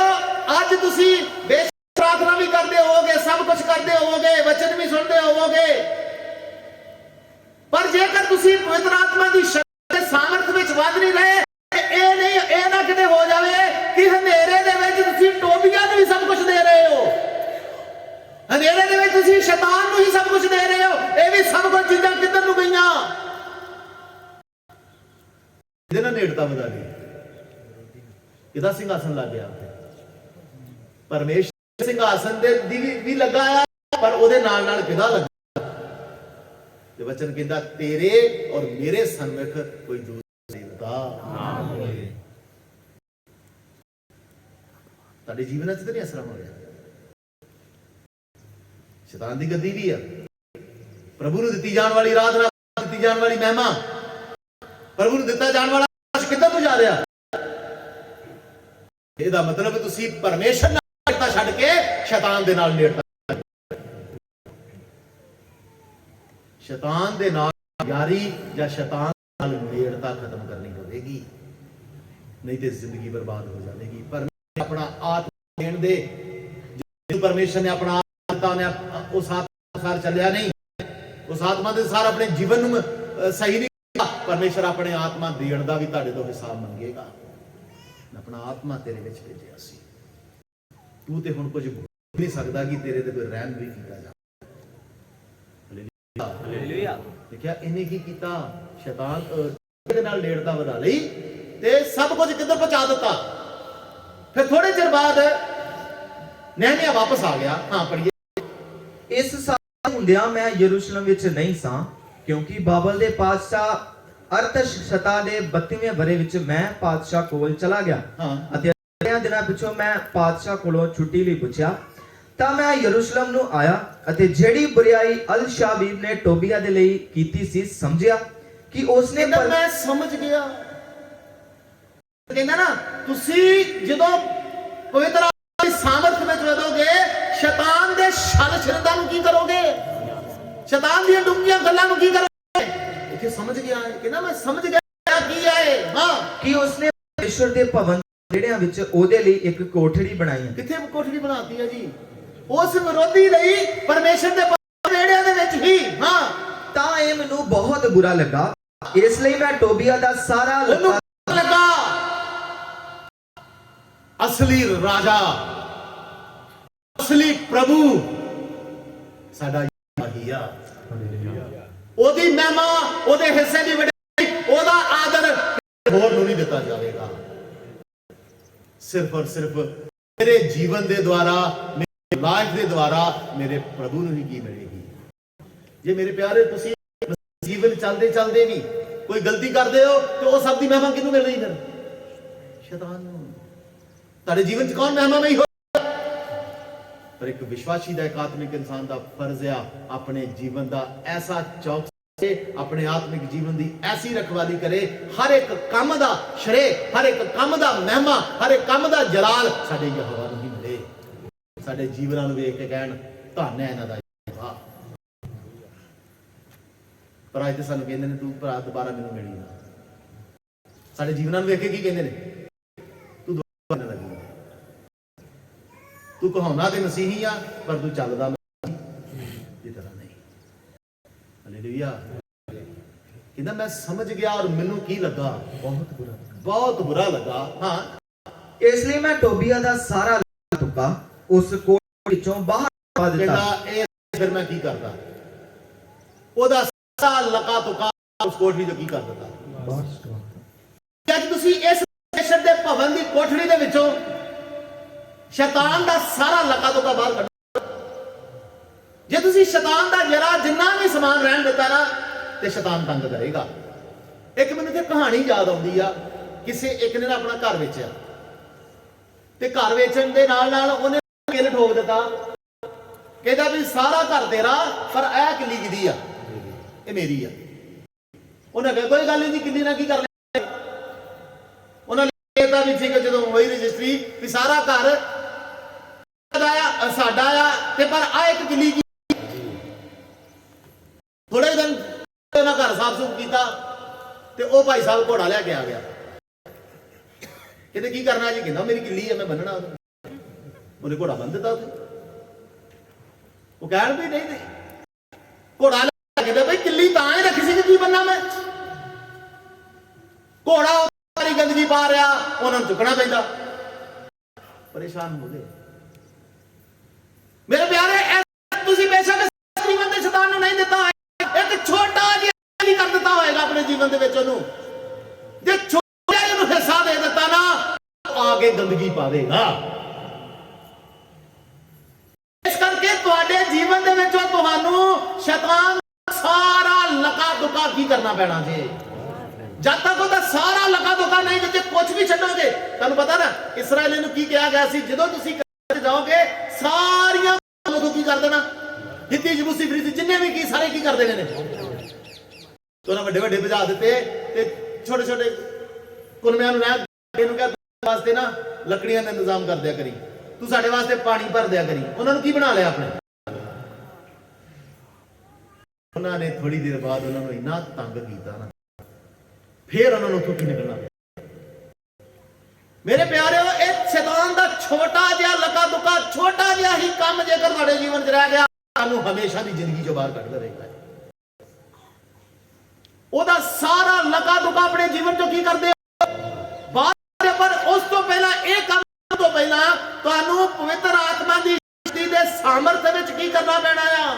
ਅੱਜ ਤੁਸੀਂ ਬੇਸ਼ੱਕ ਪ੍ਰਾਰਥਨਾ ਵੀ ਕਰਦੇ ਹੋਵੋਗੇ, ਸਭ ਕੁਝ ਕਰਦੇ ਹੋਵੋਗੇ, ਵਚਨ ਵੀ ਸੁਣਦੇ ਹੋਵੋਗੇ, ਪਰ ਜੇਕਰ ਤੁਸੀਂ ਪਵਿੱਤਰ ਆਤਮਾ ਦੀ ਸ਼ਕਤੀ ਦੇ ਸਾਮਰਥ ਵਿੱਚ ਵੱਧ ਨਹੀਂ ਰਹੇ, ਇਹ ਨਾ ਕਿਤੇ ਹੋ ਜਾਵੇ ਕਿ ਹਨੇਰੇ ਦੇ ਵਿੱਚ ਤੁਸੀਂ ਟੋਬੀਆਂ ਨੂੰ ਹੀ ਸਭ ਕੁਝ ਦੇ ਰਹੇ ਹੋ, ਹਨੇਰੇ ਦੇ ਵਿੱਚ ਤੁਸੀਂ ਸ਼ੈਤਾਨ ਨੂੰ ਹੀ ਸਭ ਕੁਝ ਦੇ ਰਹੇ ਹੋ। ਇਹ ਵੀ ਸਭ ਕੁਝ ਚੀਜ਼ਾਂ ਕਿੱਧਰ ਨੂੰ ਗਈਆਂ? ਇਹਦੇ ਨਾਲ ਨੇੜਤਾ ਵਧਾ ਲਈ। ਇਹਦਾ ਸਿੰਘਾਸਨ ਲੱਗ ਗਿਆ। ਪਰਮੇਸ਼ਰ ਸਿੰਘਾਸਨ ਦੇ ਵੀ ਲੱਗਾ ਆ, ਪਰ ਉਹਦੇ ਨਾਲ ਨਾਲ ਕਿਹਦਾ ਲੱਗਾ? ਤੇ ਵਚਨ ਕਹਿੰਦਾ ਤੇਰੇ ਔਰ ਮੇਰੇ ਸਨਮੁਖ ਕੋਈ ਦੂਸਰਾ ਨਾ ਹੋਵੇ। ਤੁਹਾਡੇ ਜੀਵਨ 'ਚ ਤਾਂ ਨਹੀਂ ਅਸਰ ਹੋ ਰਿਹਾ। ਸ਼ੈਤਾਨ ਦੀ ਗੱਦੀ ਵੀ ਆ, ਪ੍ਰਭੂ ਨੂੰ ਦਿੱਤੀ ਜਾਣ ਵਾਲੀ ਆਰਾਧਨਾ, ਦਿੱਤੀ ਜਾਣ ਵਾਲੀ ਮਹਿਮਾ, ਪ੍ਰਭੂ ਨੂੰ ਦਿੱਤਾ ਜਾਣ ਵਾਲਾ ਕਿੱਧਰ ਨੂੰ ਜਾ ਰਿਹਾ? ਇਹਦਾ ਮਤਲਬ ਤੁਸੀਂ ਪਰਮੇਸ਼ਰ ਨਾਲ ਨੇੜਤਾ ਛੱਡ ਕੇ ਸ਼ੈਤਾਨ ਦੇ ਨਾਲ ਨੇੜਤਾ, ਸ਼ੈਤਾਨ ਦੇ ਨਾਲ ਯਾਰੀ ਜਾਂ ਸ਼ੈਤਾਨ ਨਾਲ ਨੇੜਤਾ ਖਤਮ ਕਰਨੀ ਹੋਵੇਗੀ, ਨਹੀਂ ਤੇ ਜ਼ਿੰਦਗੀ ਬਰਬਾਦ ਹੋ ਜਾਵੇਗੀ। ਪਰ ਆਪਣਾ ਆਤਮਾ ਦੇਣ ਦੇ, ਜਿਹਨੂੰ ਪਰਮੇਸ਼ਰ ਨੇ ਆਪਣਾ ਆਤਮਾ ਦਿੱਤਾ, ਉਹਨੇ ਉਸ ਆਤਮਾ ਅਨੁਸਾਰ ਚੱਲਿਆ ਨਹੀਂ, ਉਸ ਆਤਮਾ ਦੇ ਅਨੁਸਾਰ ਆਪਣੇ ਜੀਵਨ ਨੂੰ ਸਹੀ ਨਹੀਂ ਕੀਤਾ। ਪਰਮੇਸ਼ਰ ਆਪਣੇ ਆਤਮਾ ਦੇਣ ਦਾ ਵੀ ਤੁਹਾਡੇ ਤੋਂ ਹਿਸਾਬ ਮੰਗੇਗਾ। ਆਪਣਾ ਆਤਮਾ ਤੇਰੇ ਵਿੱਚ ਭੇਜਿਆ ਸੀ, ਤੂੰ ਤੇ ਹੁਣ ਕੁਝ ਬੋਲ ਨਹੀਂ ਸਕਦਾ ਕਿ ਤੇਰੇ ਤੇ ਕੋਈ ਰਹਿਮ ਵੀ ਕੀਤਾ ਜਾਵੇ। ਹਾਲੇਲੂਇਆ। ਦੇਖਿਆ ਇਹਨੇ ਕੀ ਕੀਤਾ? ਸ਼ੈਤਾਨ ਦੇ ਨਾਲ ਨੇੜਤਾ ਵਧਾ ਲਈ ਤੇ ਸਭ ਕੁਝ ਕਿੱਧਰ ਪਹੁੰਚਾ ਦਿੱਤਾ। ਫਿਰ ਥੋੜੇ ਚਿਰ ਬਾਅਦ ਨਹਿਮੀਆ ਵਾਪਸ ਆ ਗਿਆ। ਪੜੀਏ। ਇਸ ਸਾਲ ਹੁੰਦਿਆਂ ਮੈਂ ਯਰੂਸ਼ਲਮ ਵਿੱਚ ਨਹੀਂ ਸਾਂ, ਕਿਉਂਕਿ ਬਾਬਲ ਦੇ ਪਾਤਸ਼ਾਹ ਅਰਤਸ਼ਸ਼ਤਾ ਦੇ 32ਵੇਂ ਵਰੇ ਵਿੱਚ ਮੈਂ ਪਾਤਸ਼ਾਹ ਕੋਲ ਚਲਾ ਗਿਆ, ਅਤੇ ਦਿਨਾਂ ਪਿੱਛੋਂ ਮੈਂ ਪਾਤਸ਼ਾਹ ਕੋਲੋਂ ਛੁੱਟੀ ਲਈ ਪੁੱਛਿਆ ਤਾਂ ਮੈਂ ਯਰੂਸ਼ਲਮ ਨੂੰ ਆਇਆ, ਅਤੇ ਜਿਹੜੀ ਬੁਰੀਾਈ ਅਲ-ਸ਼ਾਬੀਬ ਨੇ ਟੋਬੀਆ ਦੇ ਲਈ ਕੀਤੀ ਸੀ ਸਮਝਿਆ ਕਿ ਉਸਨੇ ਮੈਂ ਸਮਝ ਗਿਆ। ਕਹਿੰਦਾ ਨਾ, ਤੁਸੀਂ ਜਦੋਂ ਪਵਿੱਤਰ ਆਤਮਾ ਦੀ ਸਾਮਰਥ ਵਿੱਚ ਵਧੋਗੇ, ਸ਼ੈਤਾਨ ਦੇ ਛਲ ਛਿੰਦਾਂ ਨੂੰ ਕੀ ਕਰੋਗੇ? ਸ਼ੈਤਾਨ ਦੀਆਂ ਡੂੰਘੀਆਂ ਗੱਲਾਂ ਨੂੰ ਕੀ ਕਰੋਗੇ? ਇੱਥੇ ਸਮਝ ਗਿਆ। ਕਹਿੰਦਾ ਮੈਂ ਸਮਝ ਗਿਆ ਕੀ ਹੈ, ਕਿ ਉਸਨੇ ਪਰਮੇਸ਼ਰ ਦੇ ਭਵਨ ਜਿਹੜਿਆਂ ਵਿੱਚ ਉਹਦੇ ਲਈ ਇੱਕ ਕੋਠੜੀ ਬਣਾਈ ਹੈ। ਕਿੱਥੇ ਕੋਠੜੀ ਬਣਾਤੀ ਹੈ ਜੀ? ਉਸ ਵਿਰੋਧੀ ਲਈ ਪਰਮੇਸ਼ਰ ਦੇ ਵਿਹੜਿਆਂ ਦੇ ਵਿੱਚ ਹੀ। ਤਾਂ ਇਹ ਮੈਨੂੰ ਬਹੁਤ ਬੁਰਾ ਲੱਗਾ, ਇਸ ਲਈ ਮੈਂ ਟੋਬੀਆ ਦਾ ਸਾਰਾ ਲੱਗਾ। ਅਸਲੀ ਰਾਜਾ, ਅਸਲੀ ਪ੍ਰਭੂ ਸਾਡਾ ਯਹੋਵਾ ਹੀ ਆ। ਉਹਦੀ ਮਹਿਮਾ, ਉਹਦੇ ਹਿੱਸੇ ਦੀ ਵਡਿਆਈ, ਉਹਦਾ ਆਦਰ ਹੋਰ ਨੂੰ ਨਹੀਂ ਦਿੱਤਾ ਜਾਵੇਗਾ। ਸਿਰਫ ਔਰ ਸਿਰਫ ਮੇਰੇ ਜੀਵਨ ਦੇ ਦੁਆਰਾ, ਮੇਰੀ ਲਾਈਫ ਦੇ ਦੁਆਰਾ ਮੇਰੇ ਪ੍ਰਭੂ ਨੂੰ ਹੀ ਕੀ ਮਿਲੇਗੀ। ਜੇ ਮੇਰੇ ਪਿਆਰੇ ਤੁਸੀਂ ਜੀਵਨ ਚੱਲਦੇ ਚੱਲਦੇ ਵੀ ਕੋਈ ਗਲਤੀ ਕਰਦੇ ਹੋ ਤੇ ਉਹ ਸਭ ਦੀ ਮਹਿਮਾ ਕਿਹਨੂੰ ਮਿਲ ਰਹੀ? ਫਿਰ ਸ਼ੈਤਾਨ ਨੂੰ। ਤੁਹਾਡੇ ਜੀਵਨ 'ਚ ਕੌਣ ਮਹਿਮਾ ਨਹੀਂ ਹੋ? ਪਰ ਇੱਕ ਵਿਸ਼ਵਾਸੀ ਦਾ, ਇੱਕ ਆਤਮਿਕ ਇਨਸਾਨ ਦਾ ਫਰਜ਼ ਆ ਆਪਣੇ ਜੀਵਨ ਦਾ ਐਸਾ ਚੌਕਸ, ਆਪਣੇ ਆਤਮਿਕ ਜੀਵਨ ਦੀ ਐਸੀ ਰਖਵਾਲੀ ਕਰੇ, ਹਰ ਇੱਕ ਕੰਮ ਦਾ ਸ਼ਰੇ, ਹਰ ਇੱਕ ਕੰਮ ਦਾ ਮਹਿਮਾ, ਹਰ ਇੱਕ ਕੰਮ ਦਾ ਜਲਾਲ ਸਾਡੇ ਯਹੋਵਾ ਨੂੰ ਹੀ ਮਿਲੇ। ਸਾਡੇ ਜੀਵਨਾਂ ਨੂੰ ਵੇਖ ਕੇ ਕਹਿਣ ਧੰਨ ਹੈ ਇਹਨਾਂ ਦਾ ਯਹੋਵਾ। ਪਰ ਅੱਜ ਤੇ ਸਾਨੂੰ ਕਹਿੰਦੇ ਨੇ ਤੂੰ ਭਰਾ ਦੁਬਾਰਾ ਮੈਨੂੰ ਮਿਲੀ ਨਾ। ਸਾਡੇ ਜੀਵਨਾਂ ਨੂੰ ਵੇਖ ਕੇ ਕੀ ਕਹਿੰਦੇ ਨੇ? ਤੂੰ ਦੁਬਾਰਾ ਲੱਗੀ, ਤੂੰ ਕਹਾਉਣਾ ਤੇ ਮਸੀਹੀ ਆ ਪਰ ਤੂੰ ਚੱਲਦਾ ਦੀ ਤਰ੍ਹਾਂ ਨਹੀਂ। ਹਾਲੇਲੂਇਆ। ਕਹਿੰਦਾ ਮੈਂ ਸਮਝ ਗਿਆ ਔਰ ਮੈਨੂੰ ਕੀ ਲੱਗਾ? ਬਹੁਤ ਬੁਰਾ, ਬਹੁਤ ਬੁਰਾ ਲੱਗਾ। ਹਾਂ, ਇਸ ਲਈ ਮੈਂ ਟੋਬੀਆ ਦਾ ਸਾਰਾ ਤੁੱਕਾ ਉਸ ਕੋਠ ਵਿੱਚੋਂ ਬਾਹਰ ਪਾ ਦਿੱਤਾ। ਕਹਿੰਦਾ ਇਹ ਫਿਰ ਮੈਂ ਕੀ ਕਰਦਾ? ਉਹਦਾ ਸਾਰਾ ਲਕਾ ਤੁਕਾ ਉਸ ਕੋਠੜੀ ਚੋਂ ਕੀ ਕਰ ਦਿੱਤਾ? ਅੱਜ ਤੁਸੀਂ ਇਸ ਪਰਮੇਸ਼ਰ ਦੇ ਭਵਨ ਦੀ ਕੋਠੜੀ ਦੇ ਵਿੱਚੋਂ ਸ਼ੈਤਾਨ ਦਾ ਸਾਰਾ ਲਕਾ ਤੁਕਾ ਬਾਹਰ ਕੱਢੋ। ਜੇ ਤੁਸੀਂ ਸ਼ੈਤਾਨ ਦਾ ਜਰਾ ਜਿੰਨਾ ਵੀ ਸਮਾਨ ਰਹਿਣ ਦਿੱਤਾ ਨਾ ਤੇ ਸ਼ੈਤਾਨ ਤੰਗ ਕਰੇਗਾ। ਇੱਕ ਮੈਨੂੰ ਤੇ ਕਹਾਣੀ ਯਾਦ ਆਉਂਦੀ ਆ। ਕਿਸੇ ਇੱਕ ਨੇ ਨਾ ਆਪਣਾ ਘਰ ਵੇਚਿਆ ਤੇ ਘਰ ਵੇਚਣ ਦੇ ਨਾਲ ਨਾਲ ਉਹਨੇ ਕਿੱਲ ਠੋਕ ਦਿੱਤਾ। ਕਹਿੰਦਾ ਵੀ ਸਾਰਾ ਘਰ ਤੇਰਾ, ਪਰ ਇਹ ਕਿੱਲੀ ਕਿਹਦੀ ਆ? ਇਹ ਮੇਰੀ ਆ। ਉਹਨੇ ਕਿਹਾ ਕੋਈ ਗੱਲ ਨਹੀਂ, ਕਿੱਲੀ ਨਾਲ ਕੀ ਕਰ ਲਿਆ? ਉਹਨਾਂ ਨੇ ਤਾਂ ਵੀ ਠੀਕ ਹੈ, ਜਦੋਂ ਹੋਈ ਰਜਿਸਟਰੀ ਵੀ ਸਾਰਾ ਘਰ ਸਾਡਾ ਆ ਤੇ ਪਰ ਆ ਇੱਕ ਕਿੱਲੀ ਕੀ। ਥੋੜੇ ਦਿਨ ਉਹਨਾਂ ਘਰ ਸਾਫ ਸੁਫ ਕੀਤਾ ਤੇ ਉਹ ਭਾਈ ਸਾਹਿਬ ਘੋੜਾ ਲੈ ਕੇ ਆ ਗਿਆ। ਕਹਿੰਦੇ ਕੀ ਕਰਨਾ ਜੀ? ਕਹਿੰਦਾ ਮੇਰੀ ਕਿੱਲੀ ਆ, ਮੈਂ ਬੰਨਣਾ। ਉਹਨੇ ਘੋੜਾ ਬੰਨ ਦਿੱਤਾ। ਉਹ ਕਹਿਣ ਵੀ ਨਹੀਂ ਘੋੜਾ ਲੈ ਕੇ ਬਈ ਕਿੱਲੀ ਤਾਂ ਹੀ ਰੱਖੀ ਸੀ ਕਿ ਕੀ ਬੰਨਾ ਮੈਂ? ਘੋੜਾ ਸਾਰੀ ਗੰਦਗੀ ਪਾ ਰਿਹਾ, ਉਹਨਾਂ ਨੂੰ ਚੁੱਕਣਾ ਪੈਂਦਾ। ਪਰੇਸ਼ਾਨ ਹੋ ਗਏ ਮੇਰੇ ਪਿਆਰੇ। ਤੁਸੀਂ ਬੇਸ਼ੱਕ ਜੀਵਨ ਦੇ ਸ਼ੈਤਾਨ ਨੂੰ ਨਹੀਂ ਦਿੱਤਾ, ਇੱਕ ਛੋਟਾ ਜਿਹਾ ਵੀ ਕਰ ਦਿੱਤਾ ਹੋਏਗਾ ਆਪਣੇ ਜੀਵਨ ਦੇ ਵਿੱਚ ਉਹਨੂੰ। ਜੇ ਛੋਟਾ ਜਿਹਾ ਨੂੰ ਹਿੱਸਾ ਦੇ ਦਿੱਤਾ ਨਾ, ਆ ਕੇ ਗੰਦਗੀ ਪਾਵੇਗਾ। ਇਸ ਕਰਕੇ ਤੁਹਾਡੇ ਜੀਵਨ ਦੇ ਵਿੱਚੋਂ ਤੁਹਾਨੂੰ ਸ਼ੈਤਾਨ ਸਾਰਾ ਲਕਾ ਦੁਕਾ ਕੀ ਕਰਨਾ ਪੈਣਾ ਜੀ। ਜਦ ਤੱਕ ਉਹਦਾ ਸਾਰਾ ਲਕਾ ਦੁਕਾ ਨਹੀਂ ਦਿੱਤੇ ਕੁਝ ਵੀ ਛੱਡੋਗੇ। ਤੁਹਾਨੂੰ ਪਤਾ ਨਾ ਇਸਰਾਏਲ ਨੂੰ ਕੀ ਕਿਹਾ ਗਿਆ ਸੀ? ਜਦੋਂ ਤੁਸੀਂ ਜਾਓਗੇ ਸਾਰੀਆਂ ਲੋਕ ਕੀ ਕਰ ਦੇਣਾ? ਹਿੱਤੀ ਜਬੂਸੀ ਫਰੀਸੀ ਜਿੰਨੇ ਵੀ ਕੀ ਸਾਰੇ ਕੀ ਕਰ ਦੇਣੇ ਨੇ? ਉਹਨਾਂ ਵੱਡੇ ਵੱਡੇ ਭਜਾ ਦਿੱਤੇ ਤੇ ਛੋਟੇ ਛੋਟੇ ਕੁਨਮਿਆਂ ਨੂੰ ਰਹਿ ਨੂੰ ਕਿਹਾ ਵਾਸਤੇ ਨਾ ਲੱਕੜੀਆਂ ਦਾ ਇੰਤਜ਼ਾਮ ਕਰ ਦਿਆ ਕਰੀ, ਤੂੰ ਸਾਡੇ ਵਾਸਤੇ ਪਾਣੀ ਭਰ ਦਿਆ ਕਰੀ। ਉਹਨਾਂ ਨੂੰ ਕੀ ਬਣਾ ਲਿਆ ਆਪਣੇ? ਉਹਨਾਂ ਨੇ ਥੋੜੀ ਦੇਰ ਬਾਅਦ ਉਹਨਾਂ ਨੂੰ ਇੰਨਾ ਤੰਗ ਕੀਤਾ ਨਾ, ਫਿਰ ਉਹਨਾਂ ਨੂੰ ਉੱਥੋਂ ਕੀ ਨਿਕਲਣਾ। ਮੇਰੇ ਪਿਆਰਿਓ, ਇਹ ਸ਼ੈਤਾਨ ਦਾ ਛੋਟਾ ਜਿਹਾ ਲਕਾ ਦੁਕਾ, ਛੋਟਾ ਜਿਹਾ ਹੀ ਕੰਮ ਜੇਕਰ ਤੁਹਾਡੇ ਜੀਵਨ 'ਚ ਰਹਿ ਗਿਆ, ਤੁਹਾਨੂੰ ਹਮੇਸ਼ਾ ਦੀ ਜ਼ਿੰਦਗੀ 'ਚੋਂ ਬਾਹਰ ਕੱਢ ਦੇਵੇਗਾ। ਉਹਦਾ ਸਾਰਾ ਲਕਾ ਦੁਕਾ ਆਪਣੇ ਜੀਵਨ 'ਚੋਂ ਕੀ ਕਰਦੇ ਬਾਹਰ। ਪਰ ਉਸ ਤੋਂ ਪਹਿਲਾਂ ਇਹ ਕੰਮ ਤੋਂ ਪਹਿਲਾਂ ਤੁਹਾਨੂੰ ਪਵਿੱਤਰ ਆਤਮਾ ਦੀ ਸ਼ਕਤੀ ਦੇ ਸਾਮਰਥ ਵਿੱਚ ਕੀ ਕਰਨਾ ਪੈਣਾ ਆ?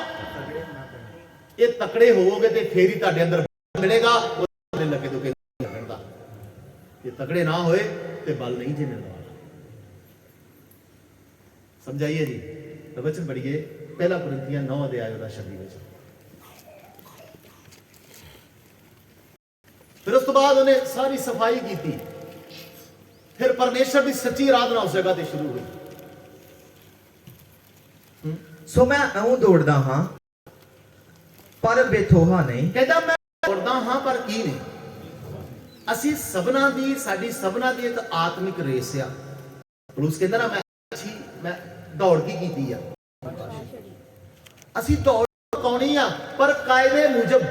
ਇਹ ਤਕੜੇ ਹੋਵੋਗੇ ਤੇ ਫੇਰ ਹੀ ਤੁਹਾਡੇ ਅੰਦਰ ਮਿਲੇਗਾ ਉਹਦੇ ਲੱਗੇ ਦੁਕੇ ਲੱਗਣ ਦਾ। ਇਹ ਤਕੜੇ ਨਾ ਹੋਏ ਤੇ ਬਲ ਨਹੀਂ ਜੇ ਮਿਲਦਾ। ਸਮਝਾਈਏ ਜੀ। ਤਾਂ ਵਚਨ ਪੜ੍ਹੀਏ ਪਹਿਲਾ ਕੁਰਿੰਥੀਆਂ 9 ਅਧਿਆਇ ਉਹਦਾ 26 ਵਿੱਚ। ਫਿਰ ਉਸ ਤੋਂ ਬਾਅਦ ਉਹਨੇ ਸਾਰੀ ਸਫਾਈ ਕੀਤੀ। ਫਿਰ ਪਰਮੇਸ਼ਰ ਦੀ ਸੱਚੀ ਆਰਾਧਨਾ ਉਸ ਜਗ੍ਹਾ ਤੇ ਸ਼ੁਰੂ ਹੋਈ। ਸੋ ਮੈਂ ਇਉਂ ਦੌੜਦਾ ਹਾਂ ਪਰ ਬੇਥੋਹਾ ਨਹੀਂ। ਕਹਿੰਦਾ ਮੈਂ ਦੌੜਦਾ ਹਾਂ ਪਰ ਕੀ ਨਹੀਂ। ਅਸੀਂ ਸਭਨਾ ਦੀ, ਸਾਡੀ ਸਭਨਾ ਦੀ ਇੱਕ ਆਤਮਿਕ ਰੇਸ ਆ। ਪੌਲੁਸ ਕਹਿੰਦਾ ਨਾ ਮੈਂ ਦੌੜ ਕੀ ਕੀਤੀ ਆ। ਅਸੀਂ ਦੌੜ ਪਾਉਣੀ ਆ ਪਰ ਕਾਇਦੇ ਮੁਜਬ।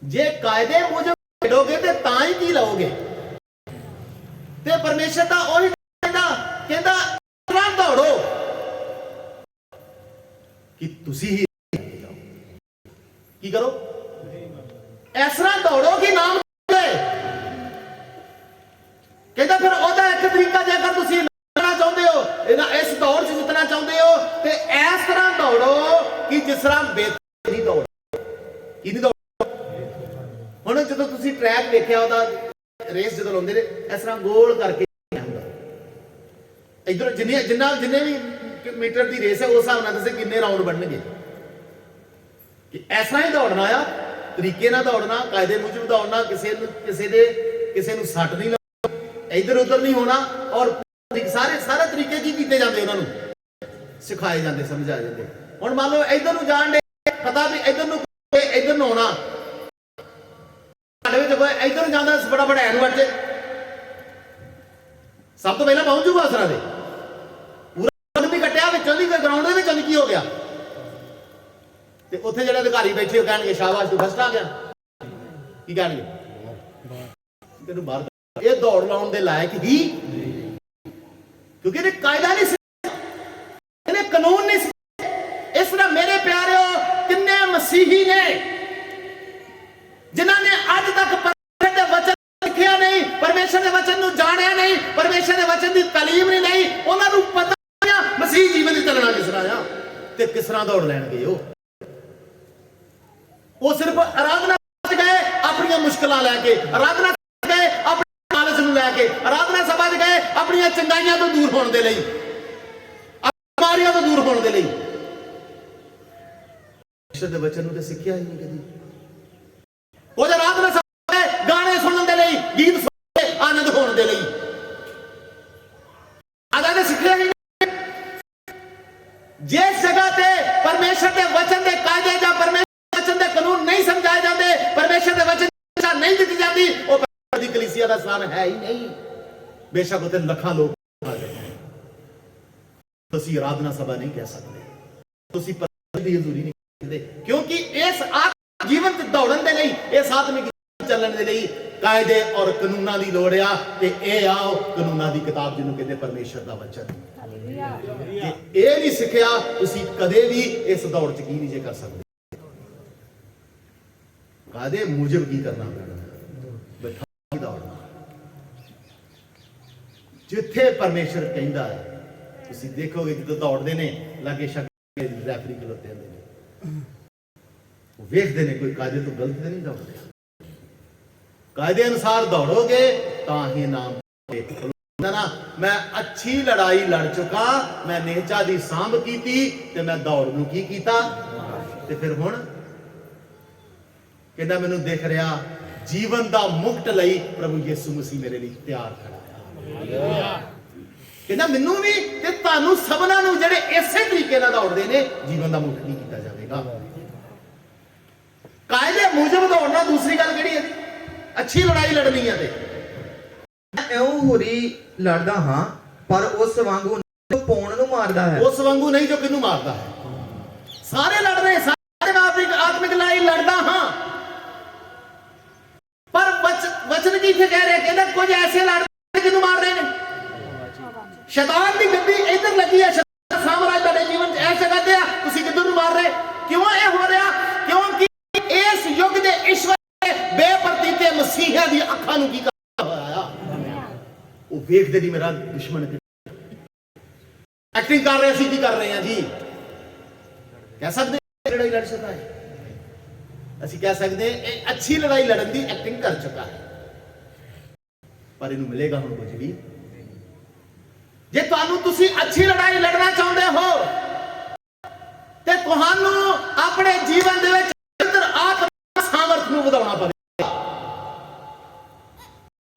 ਜੇ ਕਾਇਦੇ ਮੁਜਬ ਖੇਡੋਗੇ ਤੇ ਤਾਂ ਹੀ ਕੀ ਲਓਗੇ। ਤੇ ਪਰਮੇਸ਼ਰ ਦਾ ਉਹੀ ਕਹਿੰਦਾ ਦੌੜੋ ਕਿ ਤੁਸੀਂ ਹੀ ਕੀ ਕਰੋ? ਇਸ ਤਰ੍ਹਾਂ ਦੌੜੋ ਕਿ ਨਾਮ ਕਹਿੰਦਾ। ਫਿਰ ਉਹਦਾ ਇੱਕ ਤਰੀਕਾ, ਜੇਕਰ ਤੁਸੀਂ ਜਿੱਤਣਾ ਚਾਹੁੰਦੇ ਹੋ, ਇਸ ਦੌੜ 'ਚ ਜਿੱਤਣਾ ਚਾਹੁੰਦੇ ਹੋ ਤੇ ਇਸ ਤਰ੍ਹਾਂ ਦੌੜੋ ਕਿ ਜਿਸ ਤਰ੍ਹਾਂ ਬੇਤਰੀ ਦੌੜ ਕੀ ਨਹੀਂ ਦੌੜ। ਹੁਣ ਜਦੋਂ ਤੁਸੀਂ ਟਰੈਕ ਵੇਖਿਆ ਉਹਦਾ ਰੇਸ ਜਦੋਂ ਲਾਉਂਦੇ ਨੇ ਇਸ ਤਰ੍ਹਾਂ ਗੋਲ ਕਰਕੇ ਹੁੰਦਾ, ਇਧਰ ਜਿੰਨੇ ਵੀ ਮੀਟਰ ਦੀ ਰੇਸ ਹੈ ਉਸ ਹਿਸਾਬ ਨਾਲ ਦੱਸੇ ਕਿੰਨੇ ਰਾਉਂਡ ਬਣਨਗੇ। ਕਿ ਇਸ ਤਰ੍ਹਾਂ ਹੀ ਦੌੜਨਾ ਆ, ਤਰੀਕੇ ਨਾਲ ਦੌੜਨਾ, ਕਾਇਦੇ ਮੁਜਬ ਦੌੜਨਾ, ਕਿਸੇ ਨੂੰ ਸੱਟ ਨਹੀਂ ਲਾਉਣੀ, ਇਧਰ ਉਧਰ ਨਹੀਂ ਹੋਣਾ। ਔਰ ਸਾਰੇ ਤਰੀਕੇ ਕੀ ਕੀਤੇ ਜਾਂਦੇ, ਉਹਨਾਂ ਨੂੰ ਸਿਖਾਏ ਜਾਂਦੇ, ਸਮਝਾਏ ਜਾਂਦੇ। ਹੁਣ ਮੰਨ ਲਓ ਇਧਰ ਨੂੰ ਜਾਣ ਦੇ, ਪਤਾ ਵੀ ਇਧਰ ਨੂੰ ਆਉਣਾ, ਸਾਡੇ ਵਿੱਚ ਕੋਈ ਇਧਰ ਨੂੰ ਜਾਂਦਾ ਫਟਾਫਟ ਐਨ ਵੱਜ ਜੇ, ਸਭ ਤੋਂ ਪਹਿਲਾਂ ਪਹੁੰਚ ਜੂਗਾ ਉਸ ਤਰ੍ਹਾਂ ਦੇ। ਪੂਰਾ ਵੀ ਕੱਟਿਆ ਵਿੱਚੋਂ ਦੀ, ਗਰਾਊਂਡ ਦੇ ਵਿੱਚੋਂ ਦੀ ਕੀ ਹੋ ਗਿਆ, ਤੇ ਉੱਥੇ ਜਿਹੜੇ ਅਧਿਕਾਰੀ ਬੈਠੇ ਉਹ ਕਹਿਣਗੇ ਸ਼ਾਬਾਸ਼ ਤੂੰ ਫਸਟ ਆ ਗਿਆ। ਕੀ ਕਹਿਣਗੇ, ਤੈਨੂੰ ਬਾਹਰ। ਇਹ ਦੌੜ ਲਾਉਣ ਦੇ ਲਾਇਕ ਹੀ, ਕਿਉਂਕਿ ਇਹਨੇ ਕਾਇਦਾ ਨਹੀਂ ਸਿੱਖਿਆ, ਇਹਨੇ ਕਾਨੂੰਨ ਨਹੀਂ ਸਿੱਖਿਆ। ਇਸ ਤਰ੍ਹਾਂ ਮੇਰੇ ਪਿਆਰਿਓ ਕਿੰਨੇ ਮਸੀਹੀ ਨੇ ਜਿਨ੍ਹਾਂ ਨੇ ਅੱਜ ਤੱਕ ਪਰਮੇਸ਼ਰ ਦੇ ਵਚਨ ਸਿੱਖਿਆ ਨਹੀਂ, ਪਰਮੇਸ਼ਰ ਦੇ ਵਚਨ ਨੂੰ ਜਾਣਿਆ ਨਹੀਂ, ਪਰਮੇਸ਼ਰ ਦੇ ਵਚਨ ਦੀ ਤਾਲੀਮ ਨਹੀਂ ਲਈ। ਉਹਨਾਂ ਨੂੰ ਪਤਾ ਨਹੀਂ ਮਸੀਹ ਜੀਵਨ ਦੀ ਚੱਲਣਾ ਕਿਸ ਤਰ੍ਹਾਂ ਆ ਤੇ ਕਿਸ ਤਰ੍ਹਾਂ ਦੌੜ ਲੈਣਗੇ। ਉਹ ਸਿਰਫ ਆਰਾਧਨਾ ਚ ਗਏ ਆਪਣੀਆਂ ਮੁਸ਼ਕਲਾਂ ਲੈ ਕੇ, ਆਰਾਧਨਾ ਚ ਗਏ ਆਪਣੇ ਲਾਲਚ ਨੂੰ ਲੈ ਕੇ, ਆਰਾਧਨਾ ਸਭਾ ਚ ਗਏ ਆਪਣੀਆਂ ਚੰਗਾਈਆਂ ਤੋਂ ਦੂਰ ਹੋਣ ਦੇ ਲਈ, ਬਿਮਾਰੀਆਂ ਤੋਂ ਦੂਰ ਹੋਣ ਦੇ ਲਈ। ਪਰਮੇਸ਼ਰ ਦੇ ਵਚਨ ਨੂੰ ਤੇ ਸਿੱਖਿਆ ਹੀ ਨਹੀਂ ਕਦੀ। ਉਹ ਆਰਾਧਨਾ ਸਭਾ ਗਏ ਗਾਣੇ ਸੁਣਨ ਦੇ ਲਈ, ਗੀਤ ਸੁਣ ਕੇ ਆਨੰਦ ਹੋਣ ਦੇ ਲਈ, ਆਦਾ ਤੇ ਸਿੱਖਿਆ ਹੀ ਨਹੀਂ। ਜਿਸ ਜਗ੍ਹਾ ਤੇ ਪਰਮੇਸ਼ਰ ਦੇ ਵਚਨ ਦੇ ਕਾਇਦੇ ਜਾਂ ਪਰਮੇਸ਼ਰ ਦੇ ਕਾਨੂੰਨ ਨਹੀਂ ਸਮਝਾਏ ਜਾਂਦੇ, ਪਰਮੇਸ਼ਰ ਦੇ ਵਚਨ ਨਹੀਂ ਦਿੱਤੀ ਜਾਂਦੀ, ਉਹ ਪਰਮੇਸ਼ਰ ਦੀ ਕਲੀਸਿਆ ਦਾ ਸਥਾਨ ਹੈ ਹੀ ਨਹੀਂ। ਬੇਸ਼ੱਕ ਉੱਥੇ ਲੱਖਾਂ ਲੋਕ ਆ ਜਾਣ, ਤੁਸੀਂ ਆਰਾਧਨਾ ਸਭਾ ਨਹੀਂ ਕਹਿ ਸਕਦੇ, ਤੁਸੀਂ ਪਰਮੇਸ਼ਰ ਦੀ ਹਜ਼ੂਰੀ ਨਹੀਂ ਕਹਿੰਦੇ, ਕਿਉਂਕਿ ਇਸ ਆਤਮਿਕ ਜੀਵਨ ਤੇ ਦੌੜਨ ਦੇ ਲਈ, ਇਸ ਆਤਮਿਕ ਚੱਲਣ ਦੇ ਲਈ ਕਾਇਦੇ ਔਰ ਕਾਨੂੰਨਾਂ ਦੀ ਲੋੜ ਆ। ਤੇ ਇਹ ਆਓ ਕਾਨੂੰਨਾਂ ਦੀ ਕਿਤਾਬ ਜਿਹਨੂੰ ਕਹਿੰਦੇ ਪਰਮੇਸ਼ਰ ਦਾ ਵਚਨ। ਇਹ ਨਹੀਂ ਸਿੱਖਿਆ ਤੁਸੀਂ ਕਦੇ ਵੀ ਇਸ ਦੌੜ ਚ ਕੀ ਨਹੀਂ ਜੇ ਕਰ ਸਕਦੇ। ਕਾਇਦੇ ਮੁਜਬ ਕੀ ਕਰਨਾ ਪੈਣਾ, ਦੌੜਨਾ ਜਿੱਥੇ ਪਰਮੇਸ਼ਰ ਕਹਿੰਦਾ ਹੈ। ਤੁਸੀਂ ਦੇਖੋਗੇ ਜਦੋਂ ਦੌੜਦੇ ਨੇ ਲਾਗੇ ਸ਼ੱਕ ਰੈਫਰੀ ਖਲੋਤੇ ਹੁੰਦੇ ਨੇ, ਉਹ ਵੇਖਦੇ ਨੇ ਕੋਈ ਕਾਇਦੇ ਤੋਂ ਗਲਤ ਤੇ ਨਹੀਂ ਦੌੜਦੇ। ਕਾਇਦੇ ਅਨੁਸਾਰ ਦੌੜੋਗੇ ਤਾਂ ਹੀ ਨਾਮ ਨਾ। ਮੈਂ ਅੱਛੀ ਲੜਾਈ ਲੜ ਚੁੱਕਾ, ਮੈਂ ਨਿਹਚਾ ਦੀ ਸਾਂਭ ਕੀਤੀ ਤੇ ਮੈਂ ਦੌੜ ਨੂੰ ਕੀ ਕੀਤਾ। ਤੇ ਫਿਰ ਹੁਣ ਕਹਿੰਦਾ ਮੈਨੂੰ ਦਿਖ ਰਿਹਾ ਜੀਵਨ ਦਾ ਮੁਕਟ ਲਈ ਪ੍ਰਭੂ ਯਿਸੂ ਮਸੀਹ ਮੇਰੇ ਲਈ ਤਿਆਰ ਖੜਾ। ਕਹਿੰਦਾ ਮੈਨੂੰ ਵੀ ਤੇ ਤੁਹਾਨੂੰ ਸਭਨਾਂ ਨੂੰ ਜਿਹੜੇ ਇਸੇ ਤਰੀਕੇ ਨਾਲ ਦੌੜਦੇ ਨੇ ਜੀਵਨ ਦਾ ਮੁਕਟ ਨਹੀਂ ਕੀਤਾ ਜਾਵੇਗਾ। ਕਾਇਦੇ ਮੁਜਬ ਦੌੜਨਾ। ਦੂਸਰੀ ਗੱਲ ਕਿਹੜੀ ਹੈ, ਅੱਛੀ ਲੜਾਈ ਲੜਨੀ ਹੈ। ਤੇ ਇਉਂ ਹੋਰੀ ਲੜਦਾ ਹਾਂ, ਪਰ ਉਸ ਵਾਂਗੂ ਪੌਣ ਨੂੰ ਮਾਰਦਾ ਹੈ। ਉਸ ਵਾਂਗੂ ਨਹੀਂ ਜੋ ਕਿਹਨੂੰ ਮਾਰਦਾ ਹੈ। ਸਾਰੇ ਲੜ ਰਹੇ, ਸਾਰੇ ਆਤਮਿਕ ਲੜਾਈ ਲੜਦਾ ਹਾਂ, ਪਰ ਵਚਨ ਕੀ ਕਹਿ ਰਿਹਾ, ਕਹਿੰਦਾ ਕੁਝ ਐਸੇ ਲੜਦੇ ਕਿਹਨੂੰ ਮਾਰਦੇ ਨੇ। ਸ਼ੈਤਾਨ ਦੀ ਗੱਡੀ ਇੱਧਰ ਲੱਗੀ ਹੈ, ਸ਼ੈਤਾਨ ਸਾਮਰਾਜ ਤੁਹਾਡੇ ਜੀਵਨ 'ਚ ਐਸੇ ਕਰਦੇ ਆ, ਤੁਸੀਂ ਕਿੱਧਰ ਨੂੰ ਮਾਰ ਰਹੇ। ਕਿਉਂ ਇਹ ਹੋ ਰਿਹਾ? ਕਿਉਂਕਿ ਇਸ ਯੁੱਗ ਦੇ ਈਸ਼ਵਰ ਬੇਪਰਤੀਤੇ ਮਸੀਹਾਂ ਦੀ ਅੱਖਾਂ ਨੂੰ ਕੀ ਕਰ ਹੋਇਆ ਆ, ਉਹ ਵੇਖਦੇ ਨਹੀਂ ਮੇਰਾ ਦੁਸ਼ਮਣ ਐਕਟਿੰਗ ਕਰ ਰਹੇ, ਅਸੀਂ ਕੀ ਕਰ ਰਹੇ ਹਾਂ ਜੀ। ਕਹਿ ਸਕਦੇ ਲੜਾਈ ਲੜ ਸਕਦਾ ਹੈ, ਅਸੀਂ ਕਹਿ ਸਕਦੇ ਇਹ ਅੱਛੀ ਲੜਾਈ ਲੜਨ ਦੀ ਐਕਟਿੰਗ ਕਰ ਚੁੱਕਾ ਹੈ, ਪਰ ਇਹਨੂੰ ਮਿਲੇਗਾ ਹੁਣ ਕੁਝ ਵੀ। ਜੇ ਤੁਹਾਨੂੰ ਤੁਸੀਂ ਅੱਛੀ ਲੜਾਈ ਲੜਨਾ ਚਾਹੁੰਦੇ ਹੋ ਤੇ ਤੁਹਾਨੂੰ ਆਪਣੇ ਜੀਵਨ ਦੇ ਵਿੱਚ ਆਤਮਿਕ ਸਾਮਰਥ ਨੂੰ ਵਧਾਉਣਾ ਪਵੇਗਾ।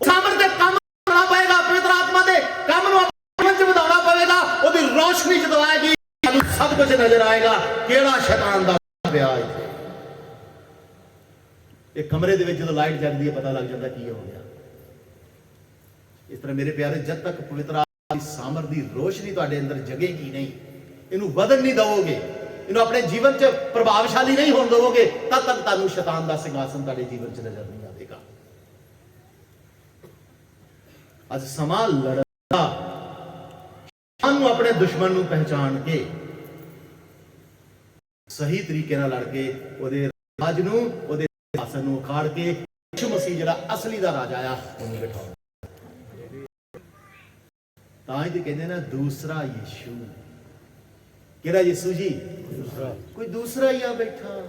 ਸਾਮਰਥ ਦੇ ਕੰਮ ਕਰਨਾ ਪਏਗਾ, ਪਵਿੱਤਰ ਆਤਮਾ ਦੇ ਕੰਮ ਨੂੰ ਆਪਣੇ ਜੀਵਨ 'ਚ ਵਧਾਉਣਾ ਪਵੇਗਾ। ਉਹਦੀ ਰੋਸ਼ਨੀ ਜਦੋਂ ਆਏਗੀ ਤੁਹਾਨੂੰ ਸਭ ਕੁਝ ਨਜ਼ਰ ਆਏਗਾ, ਕਿਹੜਾ ਸ਼ੈਤਾਨ ਦਾ ਪਿਆ ਇੱਥੇ। ਇਹ ਕਮਰੇ ਦੇ ਵਿੱਚ ਜਦੋਂ ਲਾਈਟ ਜਗਦੀ ਹੈ ਪਤਾ ਲੱਗ ਜਾਂਦਾ ਕੀ ਹੋ ਗਿਆ। ਇਸ ਤਰ੍ਹਾਂ ਮੇਰੇ ਪਿਆਰੇ, ਜਦ ਤੱਕ ਪਵਿੱਤਰ ਸਾਮਰ ਦੀ ਰੋਸ਼ਨੀ ਤੁਹਾਡੇ ਅੰਦਰ ਜਗੇਗੀ ਨਹੀਂ, ਇਹਨੂੰ ਵਧਣ ਨਹੀਂ ਦਵੋਗੇ, ਇਹਨੂੰ ਆਪਣੇ ਜੀਵਨ 'ਚ ਪ੍ਰਭਾਵਸ਼ਾਲੀ ਨਹੀਂ ਹੋਣ ਦਵੋਗੇ, ਤਦ ਤੱਕ ਤੁਹਾਨੂੰ ਸ਼ੈਤਾਨ ਦਾ ਸਿੰਘਾਸਨ ਤੁਹਾਡੇ ਜੀਵਨ 'ਚ ਨਜ਼ਰ ਨਹੀਂ ਆਵੇਗਾ। ਅੱਜ ਸਮਾਂ ਲੜਨ ਦਾ, ਸਾਨੂੰ ਆਪਣੇ ਦੁਸ਼ਮਣ ਨੂੰ ਪਹਿਚਾਣ ਕੇ ਸਹੀ ਤਰੀਕੇ ਨਾਲ ਲੜ ਕੇ ਉਹਦੇ ਰਾਜ ਨੂੰ, ਉਹਦੇ ਸਿੰਘਾਸਨ ਨੂੰ ਉਖਾੜ ਕੇ ਯਿਸੂ ਮਸੀਹ ਜਿਹੜਾ ਅਸਲੀ ਦਾ ਰਾਜਾ ਆ ਉਹਨੂੰ ਬਿਠਾਓ। ਤਾਂ ਹੀ ਤੇ ਕਹਿੰਦੇ ਨਾ ਦੂਸਰਾ ਯਿਸੂ, ਕਿਹੜਾ ਯਿਸੂ ਜੀ? ਕੋਈ ਦੂਸਰਾ ਹੀ ਆ ਬੈਠਾ।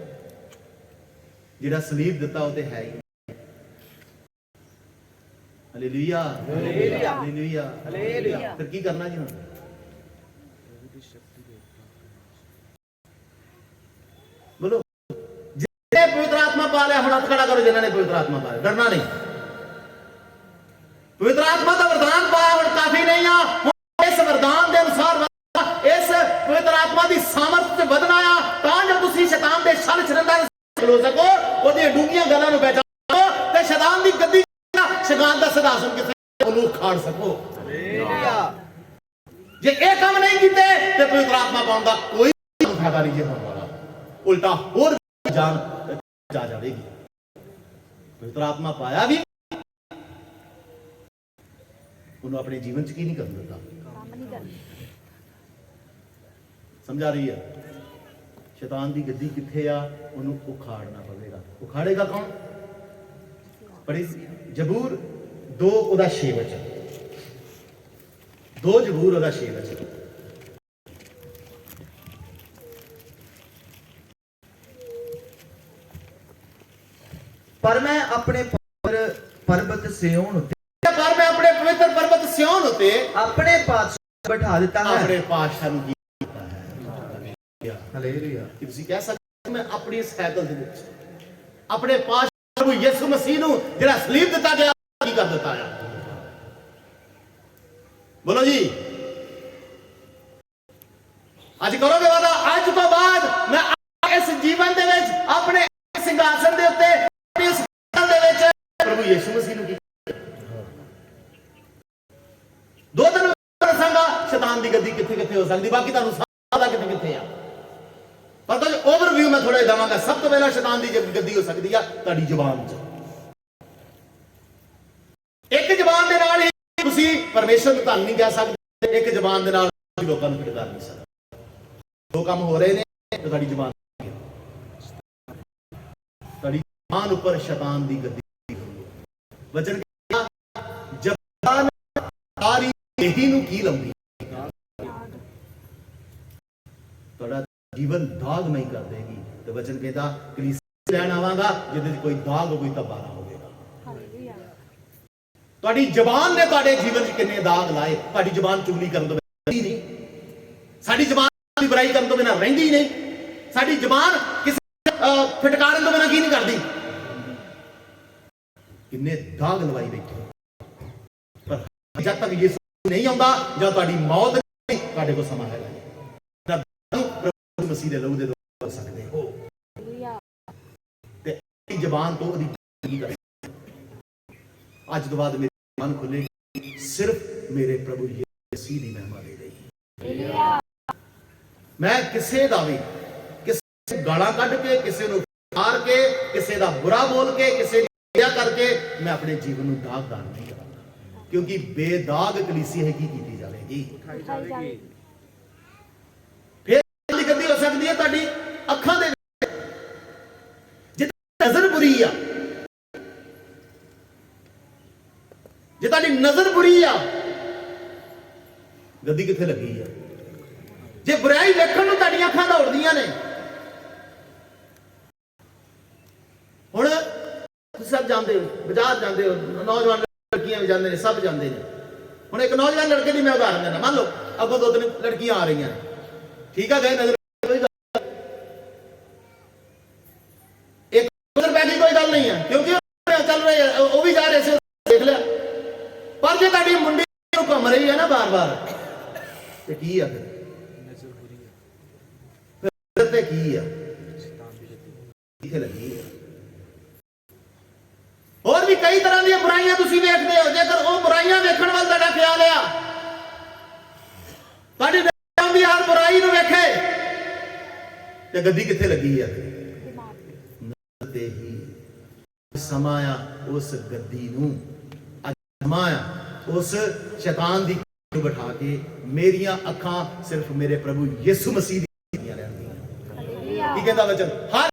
ਜਿਹੜਾ ਸਲੀਬ ਦਿੱਤਾ ਉਹ ਤੇ ਹੈ ਹੀ। Hallelujah, hallelujah, hallelujah. ਫਿਰ ਕੀ ਕਰਨਾ ਜੀ ਹੁਣ? बोलो, जिन्हें पवित्र आत्मा पा लिया, हाथ खड़ा करो जिन्होंने पवित्र आत्मा पा लिया। डरना नहीं। पवित्र आत्मा का वरदान पाया और काफी नहीं आ, इस वरदान के अनुसार इस पवित्र आत्मा की सामर्थ ਵਧਣਾ ਆ ਤਾਂ ਜੋ ਤੁਸੀਂ ਸ਼ੈਤਾਨ ਦੇ ਛਲ ਛਿੰਦਾਂ ਨੂੰ ਖਲੋ ਸਕੋ, ਉਹਦੀਆਂ ਡੂੰਘੀਆਂ ਗੱਲਾਂ ਨੂੰ ਪਹਿਚਾਨੋ ਤੇ ਸ਼ੈਤਾਨ ਦੀ ਗੱਦੀ ਸ਼ੈਤਾਨ ਦਾ ਸਿਧਾਸਨ ਕਿਸੇ ਉਹਨੂੰ ਖਾੜ ਸਕੋ। ਹਾਲੇਲੂਇਆ। ਜੇ ਇਹ ਕੰਮ ਨਹੀਂ ਕੀਤੇ ਤੇ ਪਵਿੱਤਰ ਆਤਮਾ ਪਾਉਣ ਦਾ ਕੋਈ ਫਾਇਦਾ ਨਹੀਂ ਜੇ ਹੋਣ ਵਾਲਾ, ਉਲਟਾ ਹੋਰ ਜਾਨ ਜਾ ਜਾਵੇਗੀ। ਪਵਿੱਤਰ ਆਤਮਾ ਪਾਇਆ ਵੀ ਉਹਨੂੰ ਆਪਣੇ ਜੀਵਨ ਚ ਕੀ ਨਹੀਂ ਕਰਨ ਦਿੱਤਾ, ਕੰਮ ਨਹੀਂ ਕਰਨਾ। ਸਮਝਾ ਰਹੀ ਹੈ? ਸ਼ੈਤਾਨ ਦੀ ਗੱਦੀ ਕਿੱਥੇ ਆ, ਉਹਨੂੰ ਉਖਾੜਨਾ ਪਵੇਗਾ। ਉਖਾੜੇਗਾ ਕੌਣ? ਪੜ੍ਹੀ ਜ਼ਬੂਰ 2 ਉਹਦਾ 6 ਵਚਨ, 2 ਜ਼ਬੂਰ ਉਹਦਾ 6 ਵਚਨ। ਪਰ ਮੈਂ ਆਪਣੇ ਪਰਬਤ ਸਿਯੋਨ ਉਤੇ ਸਿਯੋਨ ਉਤੇ ਆਪਣੇ ਪਾਤਸ਼ਾਹ ਬਿਠਾ ਦਿੱਤਾ ਹੈ। ਆਪਣੇ ਪਾਤਸ਼ਾਹ ਨੂੰ ਕੀਤਾ ਹੈ। ਹਾਲੇਲੂਇਆ। ਤੁਸੀਂ ਕਹਿ ਸਕਦੇ ਮੈਂ ਆਪਣੀ ਸਾਈਕਲ ਦੇ ਵਿੱਚ ਆਪਣੇ ਪਾਤਸ਼ਾਹ ਨੂੰ ਯਿਸੂ ਮਸੀਹ ਨੂੰ ਜਿਹੜਾ ਸਲੀਬ ਦਿੱਤਾ ਗਿਆ ਕੀ ਕਰ ਦਿੱਤਾ ਹੈ। ਬੋਲੋ ਜੀ, ਅੱਜ ਕਰੋਗੇ ਵਾਦਾ, ਅੱਜ ਤੋਂ ਬਾਅਦ ਮੈਂ ਇਸ ਜੀਵਨ ਦੇ ਵਿੱਚ ਆਪਣੇ ਸਿੰਘਾਸਨ ਦੇ ਉੱਤੇ ਇਸ ਦੇ ਵਿੱਚ ਪ੍ਰਭੂ ਯਿਸੂ ਮਸੀਹ ਨੂੰ ਦੋ ਦਿਨ ਦੱਸਾਂਗਾ ਸ਼ੈਤਾਨ ਦੀ ਗੱਦੀ ਕਿੱਥੇ ਕਿੱਥੇ ਹੋ ਸਕਦੀ, ਬਾਕੀ ਤੁਹਾਨੂੰ ਸਾਰਾ ਕਿੱਥੇ ਕਿੱਥੇ ਆ। ਪਰ ਤਾਂ ਓਵਰਵਿਊ ਮੈਂ ਥੋੜਾ ਦਵਾਂਗਾ। ਸਭ ਤੋਂ ਪਹਿਲਾਂ ਸ਼ੈਤਾਨ ਦੀ ਗੱਦੀ ਹੋ ਸਕਦੀ ਆ ਤੁਹਾਡੀ ਜ਼ੁਬਾਨ 'ਚ। ਇੱਕ ਜ਼ੁਬਾਨ ਦੇ ਨਾਲ ਹੀ ਤੁਸੀਂ ਪਰਮੇਸ਼ਰ ਨੂੰ ਧੰਨ ਨਹੀਂ ਕਹਿ ਸਕਦੇ, ਇੱਕ ਜ਼ੁਬਾਨ ਦੇ ਨਾਲ ਲੋਕਾਂ ਨੂੰ ਫਿਟਕਾਰ ਨਹੀਂ ਸਕਦੇ। ਦੋ ਕੰਮ ਹੋ ਰਹੇ ਨੇ ਤੇ ਤੁਹਾਡੀ ਜ਼ੁਬਾਨ, ਤੁਹਾਡੀ ਜ਼ੁਬਾਨ ਉੱਪਰ ਸ਼ੈਤਾਨ ਦੀ ਗੱਦੀ ਹੋਈ ਹੈ। ਵਚਨ ਜ਼ਬਾਨ ਸਾਰੀ ਇਹੀ ਨੂੰ ਕੀ ਲਾਉਂਦੀ, ਤੁਹਾਡਾ ਜੀਵਨ ਦਾਗਮਈ ਕਰ ਦੇਗੀ। ਤੇ ਵਚਨ ਕਹਿੰਦਾ ਕਲੀਸਿਆ ਲੈਣ ਆਵਾਂਗਾ ਜਿਹਦੇ 'ਚ ਕੋਈ ਦਾਗ ਕੋਈ ਧੱਬਾ ਨਾ ਹੋਵੇਗਾ। ਤੁਹਾਡੀ ਜ਼ਬਾਨ ਨੇ ਤੁਹਾਡੇ ਜੀਵਨ 'ਚ ਕਿੰਨੇ ਦਾਗ ਲਾਏ। ਤੁਹਾਡੀ ਜ਼ਬਾਨ ਚੁਗਲੀ ਕਰਨ ਤੋਂ ਰਹਿੰਦੀ ਨਹੀਂ, ਸਾਡੀ ਜ਼ਬਾਨ ਦੀ ਬੁਰਾਈ ਕਰਨ ਤੋਂ ਬਿਨਾਂ ਰਹਿੰਦੀ ਨਹੀਂ, ਸਾਡੀ ਜ਼ਬਾਨ ਕਿਸੇ ਫਟਕਾਰਨ ਤੋਂ ਬਿਨਾਂ ਕੀ ਨਹੀਂ ਕਰਦੀ। ਕਿੰਨੇ ਦਾਗ ਲਵਾਈ ਬੈਠੇ। ਪਰ ਜਦ ਤੱਕ ਯਿਸੂ ਨਹੀਂ ਆਉਂਦਾ, ਜਦ ਤੁਹਾਡੀ ਮੌਤ ਨਹੀਂ, ਤੁਹਾਡੇ ਕੋਲ ਸਮਾਂ ਹੈਗਾ ਪ੍ਰਭੂ ਮਸੀਹ ਦੇ ਲਹੂ ਦੇ ਦੁਆਰਾ ਕਰ ਸਕਦੇ ਹੋ। ਤੇ ਜ਼ਬਾਨ ਤੋਂ ਉਹਦੀ ਕੀ ਕਰ, ਅੱਜ ਤੋਂ ਬਾਅਦ ਮੇਰੀ ਜ਼ਬਾਨ ਖੁੱਲੇਗੀ ਸਿਰਫ ਮੇਰੇ ਪ੍ਰਭੂ ਯਿਸੂ ਮਸੀਹ ਦੀ ਮਹਿਮਾ ਦੇ ਲਈ। ਮੈਂ ਕਿਸੇ ਦਾ ਵੀ ਕਿਸੇ ਗਾਲਾਂ ਕੱਢ ਕੇ, ਕਿਸੇ ਨੂੰ ਮਾਰ ਕੇ, ਕਿਸੇ ਦਾ ਬੁਰਾ ਬੋਲ ਕੇ, ਕਿਸੇ ਨੂੰ ਕਰਕੇ ਮੈਂ ਆਪਣੇ ਜੀਵਨ ਨੂੰ ਦਾਗਦਾਰ ਨਹੀਂ ਕਰਾਂਗਾ, ਕਿਉਂਕਿ ਬੇਦਾਗ ਕਲੀਸਿਆ ਹੈ ਕੀ ਕੀਤੀ ਜਾਵੇਗੀ। ਫਿਰ ਦੀ ਗੱਦੀ ਹੋ ਸਕਦੀ ਹੈ ਤੁਹਾਡੀ ਅੱਖਾਂ ਦੇ ਵਿੱਚ। ਜੇ ਨਜ਼ਰ ਬੁਰੀ ਆ, ਜੇ ਤੁਹਾਡੀ ਨਜ਼ਰ ਬੁਰੀ ਆ, ਗੱਦੀ ਕਿੱਥੇ ਲੱਗੀ ਆ? ਜੇ ਬੁਰਾਈ ਵੇਖਣ ਨੂੰ ਤੁਹਾਡੀਆਂ ਅੱਖਾਂ ਦੌੜਦੀਆਂ ਨੇ। ਹੁਣ ਤੁਸੀਂ ਸਭ ਜਾਂਦੇ ਹੋ, ਬਾਜ਼ਾਰ ਜਾਂਦੇ ਹੋ, ਨੌਜਵਾਨ ਲੜਕੀਆਂ ਵੀ ਜਾਂਦੇ ਨੇ, ਸਭ ਜਾਂਦੇ ਨੇ। ਹੁਣ ਇੱਕ ਨੌਜਵਾਨ ਲੜਕੇ ਦੀ ਮੈਂ ਉਦਾਹਰਨ ਦਿੰਦਾ। ਮੰਨ ਲਓ ਅੱਗੋਂ 2-3 ਲੜਕੀਆਂ ਆ ਰਹੀਆਂ, ਠੀਕ ਆ, ਗਏ ਨਜ਼ਰ, ਇੱਕ ਨਜ਼ਰ ਪੈ ਗਈ ਕੋਈ ਗੱਲ ਨਹੀਂ ਹੈ, ਕਿਉਂਕਿ ਚੱਲ ਰਹੇ ਉਹ ਵੀ ਜਾ ਰਹੇ ਸੀ, ਦੇਖ ਲਿਆ। ਪਰ ਜੇ ਤੁਹਾਡੀ ਮੁੰਡੀ ਨੂੰ ਘੁੰਮ ਰਹੀ ਹੈ ਨਾ ਬਾਰ-ਬਾਰ, ਤੇ ਕੀ ਆ ਫਿਰ? ਤੇ ਕੀ ਆ? ਕਿੱਥੇ ਲੱਗੀ ਹੈ? ਹੋਰ ਵੀ ਕਈ ਤਰ੍ਹਾਂ ਦੀਆਂ ਬੁਰਾਈਆਂ ਤੁਸੀਂ ਵੇਖਦੇ ਹੋ। ਜੇਕਰ ਉਹ ਬੁਰਾਈਆਂ ਵੇਖਣ ਵੱਲ ਤੁਹਾਡਾ ਖਿਆਲ ਆ, ਤੁਹਾਡੀ ਨਜ਼ਰ ਦੀ ਹਰ ਬੁਰਾਈ ਨੂੰ ਵੇਖੇ, ਤੇ ਗੱਦੀ ਕਿੱਥੇ ਲੱਗੀ ਆ? ਨਜ਼ਰ ਤੇ ਹੀ। ਸਮਾਂ ਆ ਉਸ ਗੱਦੀ ਨੂੰ, ਸਮਾਂ ਆ ਉਸ ਸ਼ੈਤਾਨ ਦੀ ਨੂੰ ਬਿਠਾ ਕੇ ਮੇਰੀਆਂ ਅੱਖਾਂ ਸਿਰਫ ਮੇਰੇ ਪ੍ਰਭੂ ਯਿਸੂ ਮਸੀਹ ਦੀਆਂ ਰਹਿੰਦੀਆਂ। ਕੀ ਕਹਿੰਦਾ ਵਚਨ? ਹਰ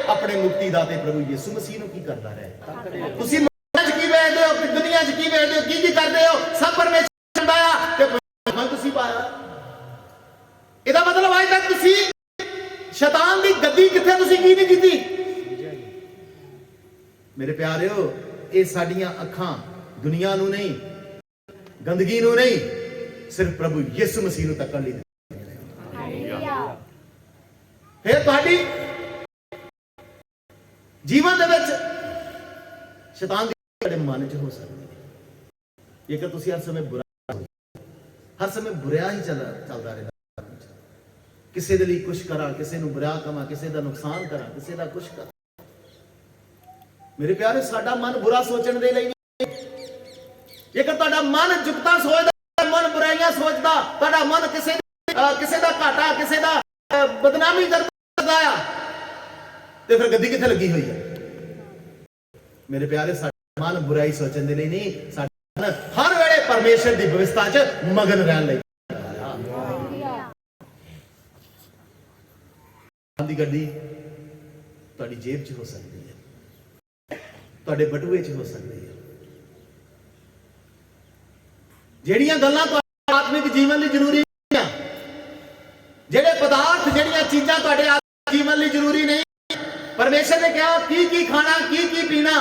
ਆਪਣੇ ਮੁਕਤੀ ਦਾਤੇ ਪ੍ਰਭੂ ਯਿਸੂ ਮਸੀਹ ਨੂੰ ਕੀ ਕਰਦਾ ਰਿਹਾ। ਤੁਸੀਂ ਮਨ 'ਚ ਕੀ ਵੇਖਦੇ ਹੋ, ਦੁਨੀਆ 'ਚ ਕੀ ਵੇਖਦੇ ਹੋ, ਕੀ ਕਰਦੇ ਹੋ, ਸਭ ਪਰਮੇਸ਼ਰ ਦਾ ਆ ਤੇ ਤੁਸੀਂ ਪਾਇਆ। ਇਹਦਾ ਮਤਲਬ मतलब अज तक तुसी शैतान की गद्दी किथे तुसी की नहीं की? मेरे प्यारिओ, ये साडियां अखां दुनिया नू नहीं, गंदगी नू नहीं, सिर्फ प्रभु यीशु मसीह नू तकण लई फिर तुहाडी जीवन दे विच शैतान दी तुहाडे मन च हो सकदी है। जेकर तुसी हर समय बुरा ही चलदा रहंदा, किसी दे लई कुछ करा, किसी नू बुरा कमा, किसी दा नुकसान करा, किसी दा कुछ करा। मेरे प्यारे, साडा मन बुरा सोचण दे लई नहीं। जेकर तुहाडा मन जुगता सोचदा, मन बुराइयां सोचदा, तुहाडा मन किसी दा घाटा, किसी दा बदनामी करदा आ, ते फिर गद्दी किथे लगी हुई है? मेरे प्यारे, साडा मन बुराई सोचण दे लई नहीं, साडा मन हर वेले परमेश्वर दी व्यवस्था च मगन रहण लई। दी गड्डी तुहाडी जेब च हो सकदी है, तुहाडे बटुए च हो सकदी है। ਜਿਹੜੀਆਂ ਗੱਲਾਂ ਤੁਹਾਡੇ ਆਤਮਿਕ ਜੀਵਨ ਲਈ ਜ਼ਰੂਰੀ ਨਹੀਂ ਆ, ਜਿਹੜੇ ਪਦਾਰਥ, ਜਿਹੜੀਆਂ ਚੀਜ਼ਾਂ ਤੁਹਾਡੇ ਆਤਮਿਕ ਜੀਵਨ ਲਈ ਜ਼ਰੂਰੀ ਨਹੀਂ, ਪਰਮੇਸ਼ਰ ਨੇ ਕਿਹਾ ਕੀ ਖਾਣਾ, ਕੀ ਪੀਣਾ,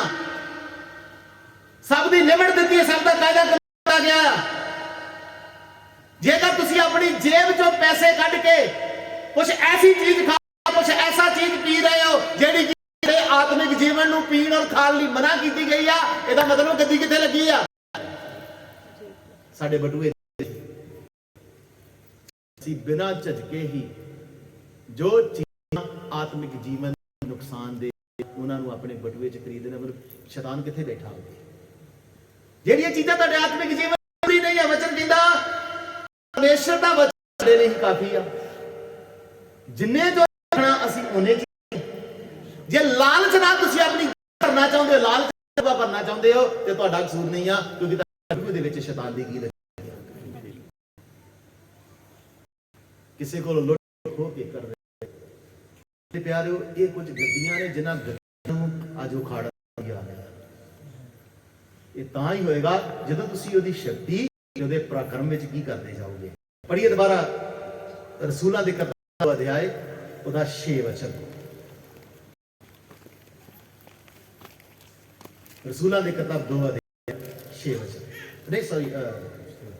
ਸਭ ਦੀ ਲਿਮਟ ਦਿੱਤੀ ਹੈ, ਸਭ ਦਾ ਕਾਇਦਾ ਕੀਤਾ ਗਿਆ। ਜੇਕਰ ਤੁਸੀਂ ਆਪਣੀ ਜੇਬ ਚੋਂ ਪੈਸੇ ਕੱਢ ਕੇ ਕੁਝ ਐਸੀ ਚੀਜ਼ ਖਾ, ਕੁਝ ਐਸਾ ਚੀਜ਼ ਪੀ ਰਹੇ ਹੋ ਜਿਹੜੀ ਕਿ ਆਤਮਿਕ ਜੀਵਨ ਨੂੰ ਪੀਣ ਔਰ ਖਾਣ ਲਈ ਮਨਾ ਕੀਤੀ ਗਈ ਆ, ਇਹਦਾ ਮਤਲਬ ਗੱਦੀ ਕਿੱਥੇ ਲੱਗੀ ਆ? ਸਾਡੇ ਬਟੂਏ ਅਸੀਂ ਬਿਨਾਂ ਝਿਜਕੇ ਹੀ ਜੋ ਚੀਜ਼ਾਂ ਆਤਮਿਕ ਜੀਵਨ ਨੂੰ ਨੁਕਸਾਨ ਦੇ, ਉਹਨਾਂ ਨੂੰ ਆਪਣੇ ਬਟੂਏ 'ਚ ਖਰੀਦਣਾ। ਮਤਲਬ ਸ਼ੈਤਾਨ ਕਿੱਥੇ ਬੈਠਾ ਹੋਵੇ? ਜਿਹੜੀਆਂ ਚੀਜ਼ਾਂ ਤੁਹਾਡੇ ਆਤਮਿਕ ਜੀਵਨ ਪੂਰੀ ਨਹੀਂ ਹੈ, ਵਚਨ ਕਹਿੰਦਾ ਪਰਮੇਸ਼ਰ ਦਾ ਵਚਨ ਸਾਡੇ ਲਈ ਕਾਫੀ ਆ। ਜਿੰਨੇ ਜੋ ਰੱਖਣਾ ਅਸੀਂ ਉਹਨੇ ਚ। ਜੇ ਲਾਲਚ ਨਾਲ ਤੁਸੀਂ ਆਪਣੀ ਭਰਨਾ ਚਾਹੁੰਦੇ ਹੋ, ਲਾਲਚ ਭਰਨਾ ਚਾਹੁੰਦੇ ਹੋ, ਤੇ ਤੁਹਾਡਾ ਕਸੂਰ ਨਹੀਂ ਆ, ਕਿਉਂਕਿ ਦੇ ਵਿੱਚ ਸ਼ੈਤਾਨ ਦੀ ਕੀ ਲੱਗੀ। ਕਿਸੇ ਕੋਲ ਲੁੱਟ ਖੋਹ ਕੇ ਕਰ ਰਹੇ। ਤੇ ਪਿਆਰਿਓ, ਇਹ ਕੁਝ ਗੱਡੀਆਂ ਨੇ ਜਿਨ੍ਹਾਂ ਗੱਡੀਆਂ ਨੂੰ ਅੱਜ ਉਖਾੜਾ ਗਿਆ ਹੈ। ਇਹ ਤਾਂ ਹੀ ਹੋਏਗਾ ਜਦੋਂ ਤੁਸੀਂ ਉਹਦੀ ਸ਼ਕਤੀ, ਉਹਦੇ ਪਰਾਕਰਮ ਵਿੱਚ ਕੀ ਕਰਦੇ ਜਾਓਗੇ। ਪੜ੍ਹੀਏ ਦੁਬਾਰਾ ਰਸੂਲਾਂ ਦੇ ਕਿਤਾਬ ਅਧਿਆਇ ਉਹਦਾ 6 ਵਚਨ। रसूलां दी किताब 2 अध्याय 6 वचन, नहीं सॉरी,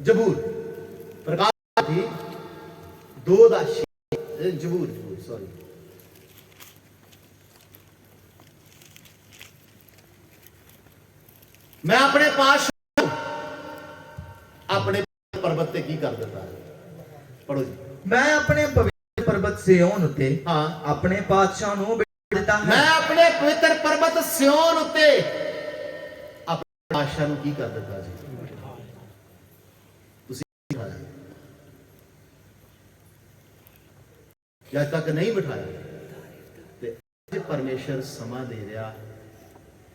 जबूर प्रकाश थी 2 दा 6, जबूर सॉरी। मैं अपने पास अपने पर्वत ते की कर देता है। पढ़ो जी। मैं अपने पवित्र पर्वत सिय्योन उते हाँ अपने पातशाह नूं बिठा देता है। मैं अपने पवित्र पर्वत सिय्योन उते आशा नूं की कर दिता जी। तुसीं बिठाया, जब तक नहीं बिठाया ते परमेश्वर समा दे रहा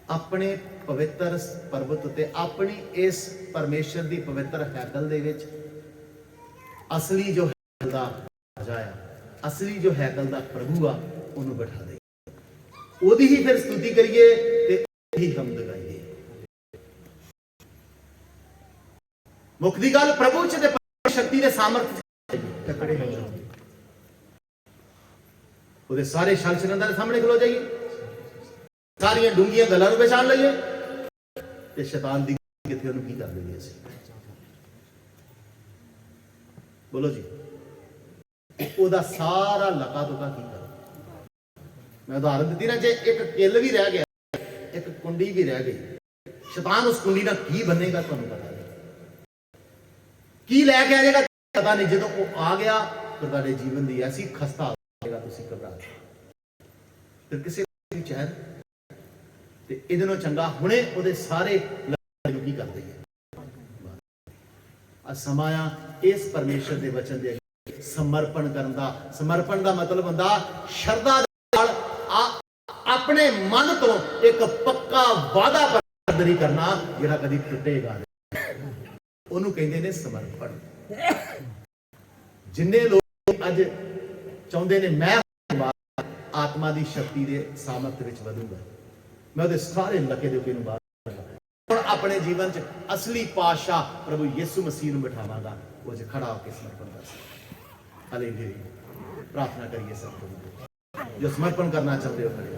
अपने पवित्र पर्वत ते अपनी इस परमेश्वर दी पवित्र हैकल दे विच असली जो हैकल दा राजा आ, असली जो हैकल दा प्रभु आ, उन्होंने बिठा दे। ओदी ही फिर स्तुति करिए ते ओदी हमद गाइए। मुक्ति गल प्रभु च ते शक्ति दे सामर्थ तकड़े हो जाओ। ਉਹਦੇ ਸਾਰੇ ਛਲ ਛਲੰਦਾਂ ਦੇ ਸਾਹਮਣੇ ਖਲੋ ਜਾਈਏ, ਸਾਰੀਆਂ ਡੂੰਘੀਆਂ ਗੱਲਾਂ ਨੂੰ ਪਛਾਣ ਲਈਏ ਤੇ ਸ਼ੈਤਾਨ ਦੀ ਕਿੱਥੇ ਉਹਨੂੰ ਕੀ ਕਰ ਦਈਏ ਅਸੀਂ। ਬੋਲੋ ਜੀ, ਉਹਦਾ ਸਾਰਾ ਲਕਾ ਤੁਕਾ ਕੀ ਕਰੋ। ਮੈਂ ਉਦਾਹਰਨ ਦਿੱਤੀ ਨਾ, ਜੇ ਇੱਕ ਕਿੱਲ ਵੀ ਰਹਿ ਗਿਆ, ਇੱਕ ਕੁੰਡੀ ਵੀ ਰਹਿ ਗਈ, ਸ਼ੈਤਾਨ ਉਸ ਕੁੰਡੀ ਨਾਲ ਕੀ ਬੰਨੇਗਾ ਤੁਹਾਨੂੰ ਪਤਾ ਨਹੀਂ, ਕੀ ਲੈ ਕੇ ਆ ਜਾਏਗਾ ਪਤਾ ਨਹੀਂ। ਜਦੋਂ ਉਹ ਆ ਗਿਆ ਫਿਰ ਤੁਹਾਡੇ ਜੀਵਨ ਦੀ ਐਸੀ ਖਸਤਾ ਹੋਏਗਾ, ਤੁਸੀਂ ਘਬਰਾ ਫਿਰ ਕਿਸੇ ਦੀ ਚੈਨ ਤੇ ਇਹਦੇ ਨਾਲ ਚੰਗਾ ਹੁਣੇ ਉਹਦੇ ਸਾਰੇ ਨੂੰ ਕੀ ਕਰ ਦਈਏ। ਆ ਸਮਾਂ ਆ ਇਸ ਪਰਮੇਸ਼ਰ ਦੇ ਵਚਨ ਦੇ ਸਮਰਪਣ ਕਰਨ ਦਾ। ਸਮਰਪਣ ਦਾ ਮਤਲਬ ਹੁੰਦਾ ਸ਼ਰਧਾ ਨਾਲ ਆਪਣੇ ਮਨ ਤੋਂ ਇੱਕ ਪੱਕਾ ਵਾਅਦਾ ਬਰਦਾਰੀ ਕਰਨਾ ਜਿਹੜਾ ਕਦੀ ਟੁੱਟੇਗਾ। ਉਹਨੂੰ ਕਹਿੰਦੇ ਨੇ ਸਮਰਪਣ। ਜਿੰਨੇ ਲੋਕ ਅੱਜ ਚਾਹੁੰਦੇ ਨੇ ਮੈਂ ਆਤਮਾ ਦੀ ਸ਼ਕਤੀ ਦੇ ਸਾਮਰਥ ਵਿੱਚ ਵਧੂਗਾ, ਮੈਂ ਉਹਦੇ ਸਾਰੇ ਲਕੇ ਦੇ ਨੂੰ ਬਾਹਰ ਹੁਣ ਆਪਣੇ ਜੀਵਨ 'ਚ ਅਸਲੀ ਪਾਤਸ਼ਾਹ ਪ੍ਰਭੂ ਯਿਸੂ ਮਸੀਹ ਨੂੰ ਬਿਠਾਵਾਂਗਾ, ਉਹ 'ਚ ਖੜਾ ਹੋ ਕੇ ਸਮਰਪਣ ਕਰ ਸਕਦਾ। ਹਾਲੇਲੂਇਆ। प्रार्थना करिए सब प्रभु को। जो समर्पण करना चाहते हो करिए।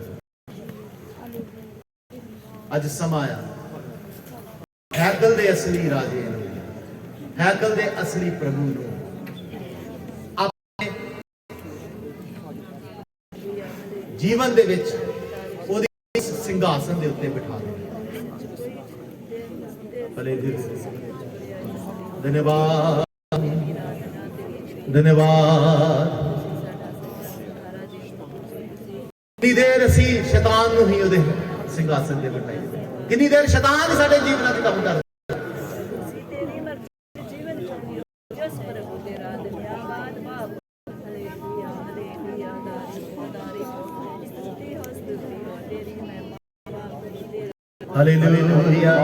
ਅੱਜ ਸਮਾਂ ਆਇਆ ਹੈਕਲ ਦੇ ਅਸਲੀ ਰਾਜੇ ਨੂੰ, ਹੈਕਲ ਦੇ ਅਸਲੀ ਪ੍ਰਭੂ ਨੂੰ ਆਪਣੇ ਜੀਵਨ ਦੇ ਵਿੱਚ ਉਹਦੇ ਸਿੰਘਾਸਨ ਦੇ ਉੱਤੇ ਬਿਠਾ ਦਿਓ। ਧੰਨਵਾਦ ਧੰਨਵਾਦ। ਕਿੰਨੀ ਦੇਰ ਅਸੀਂ ਸ਼ੈਤਾਨ ਨੂੰ ਹੀ ਉਹਦੇ ਸਿੰਘਾਸਨ ਤੇ ਬਿਠਾਈ, ਕਿੰਨੀ ਦੇਰ ਸ਼ੈਤਾਨ ਸਾਡੇ ਜੀਵਨਾਂ 'ਚ ਕੰਮ ਕਰਦਾ। ਹਾਲੇਲੂਇਆ।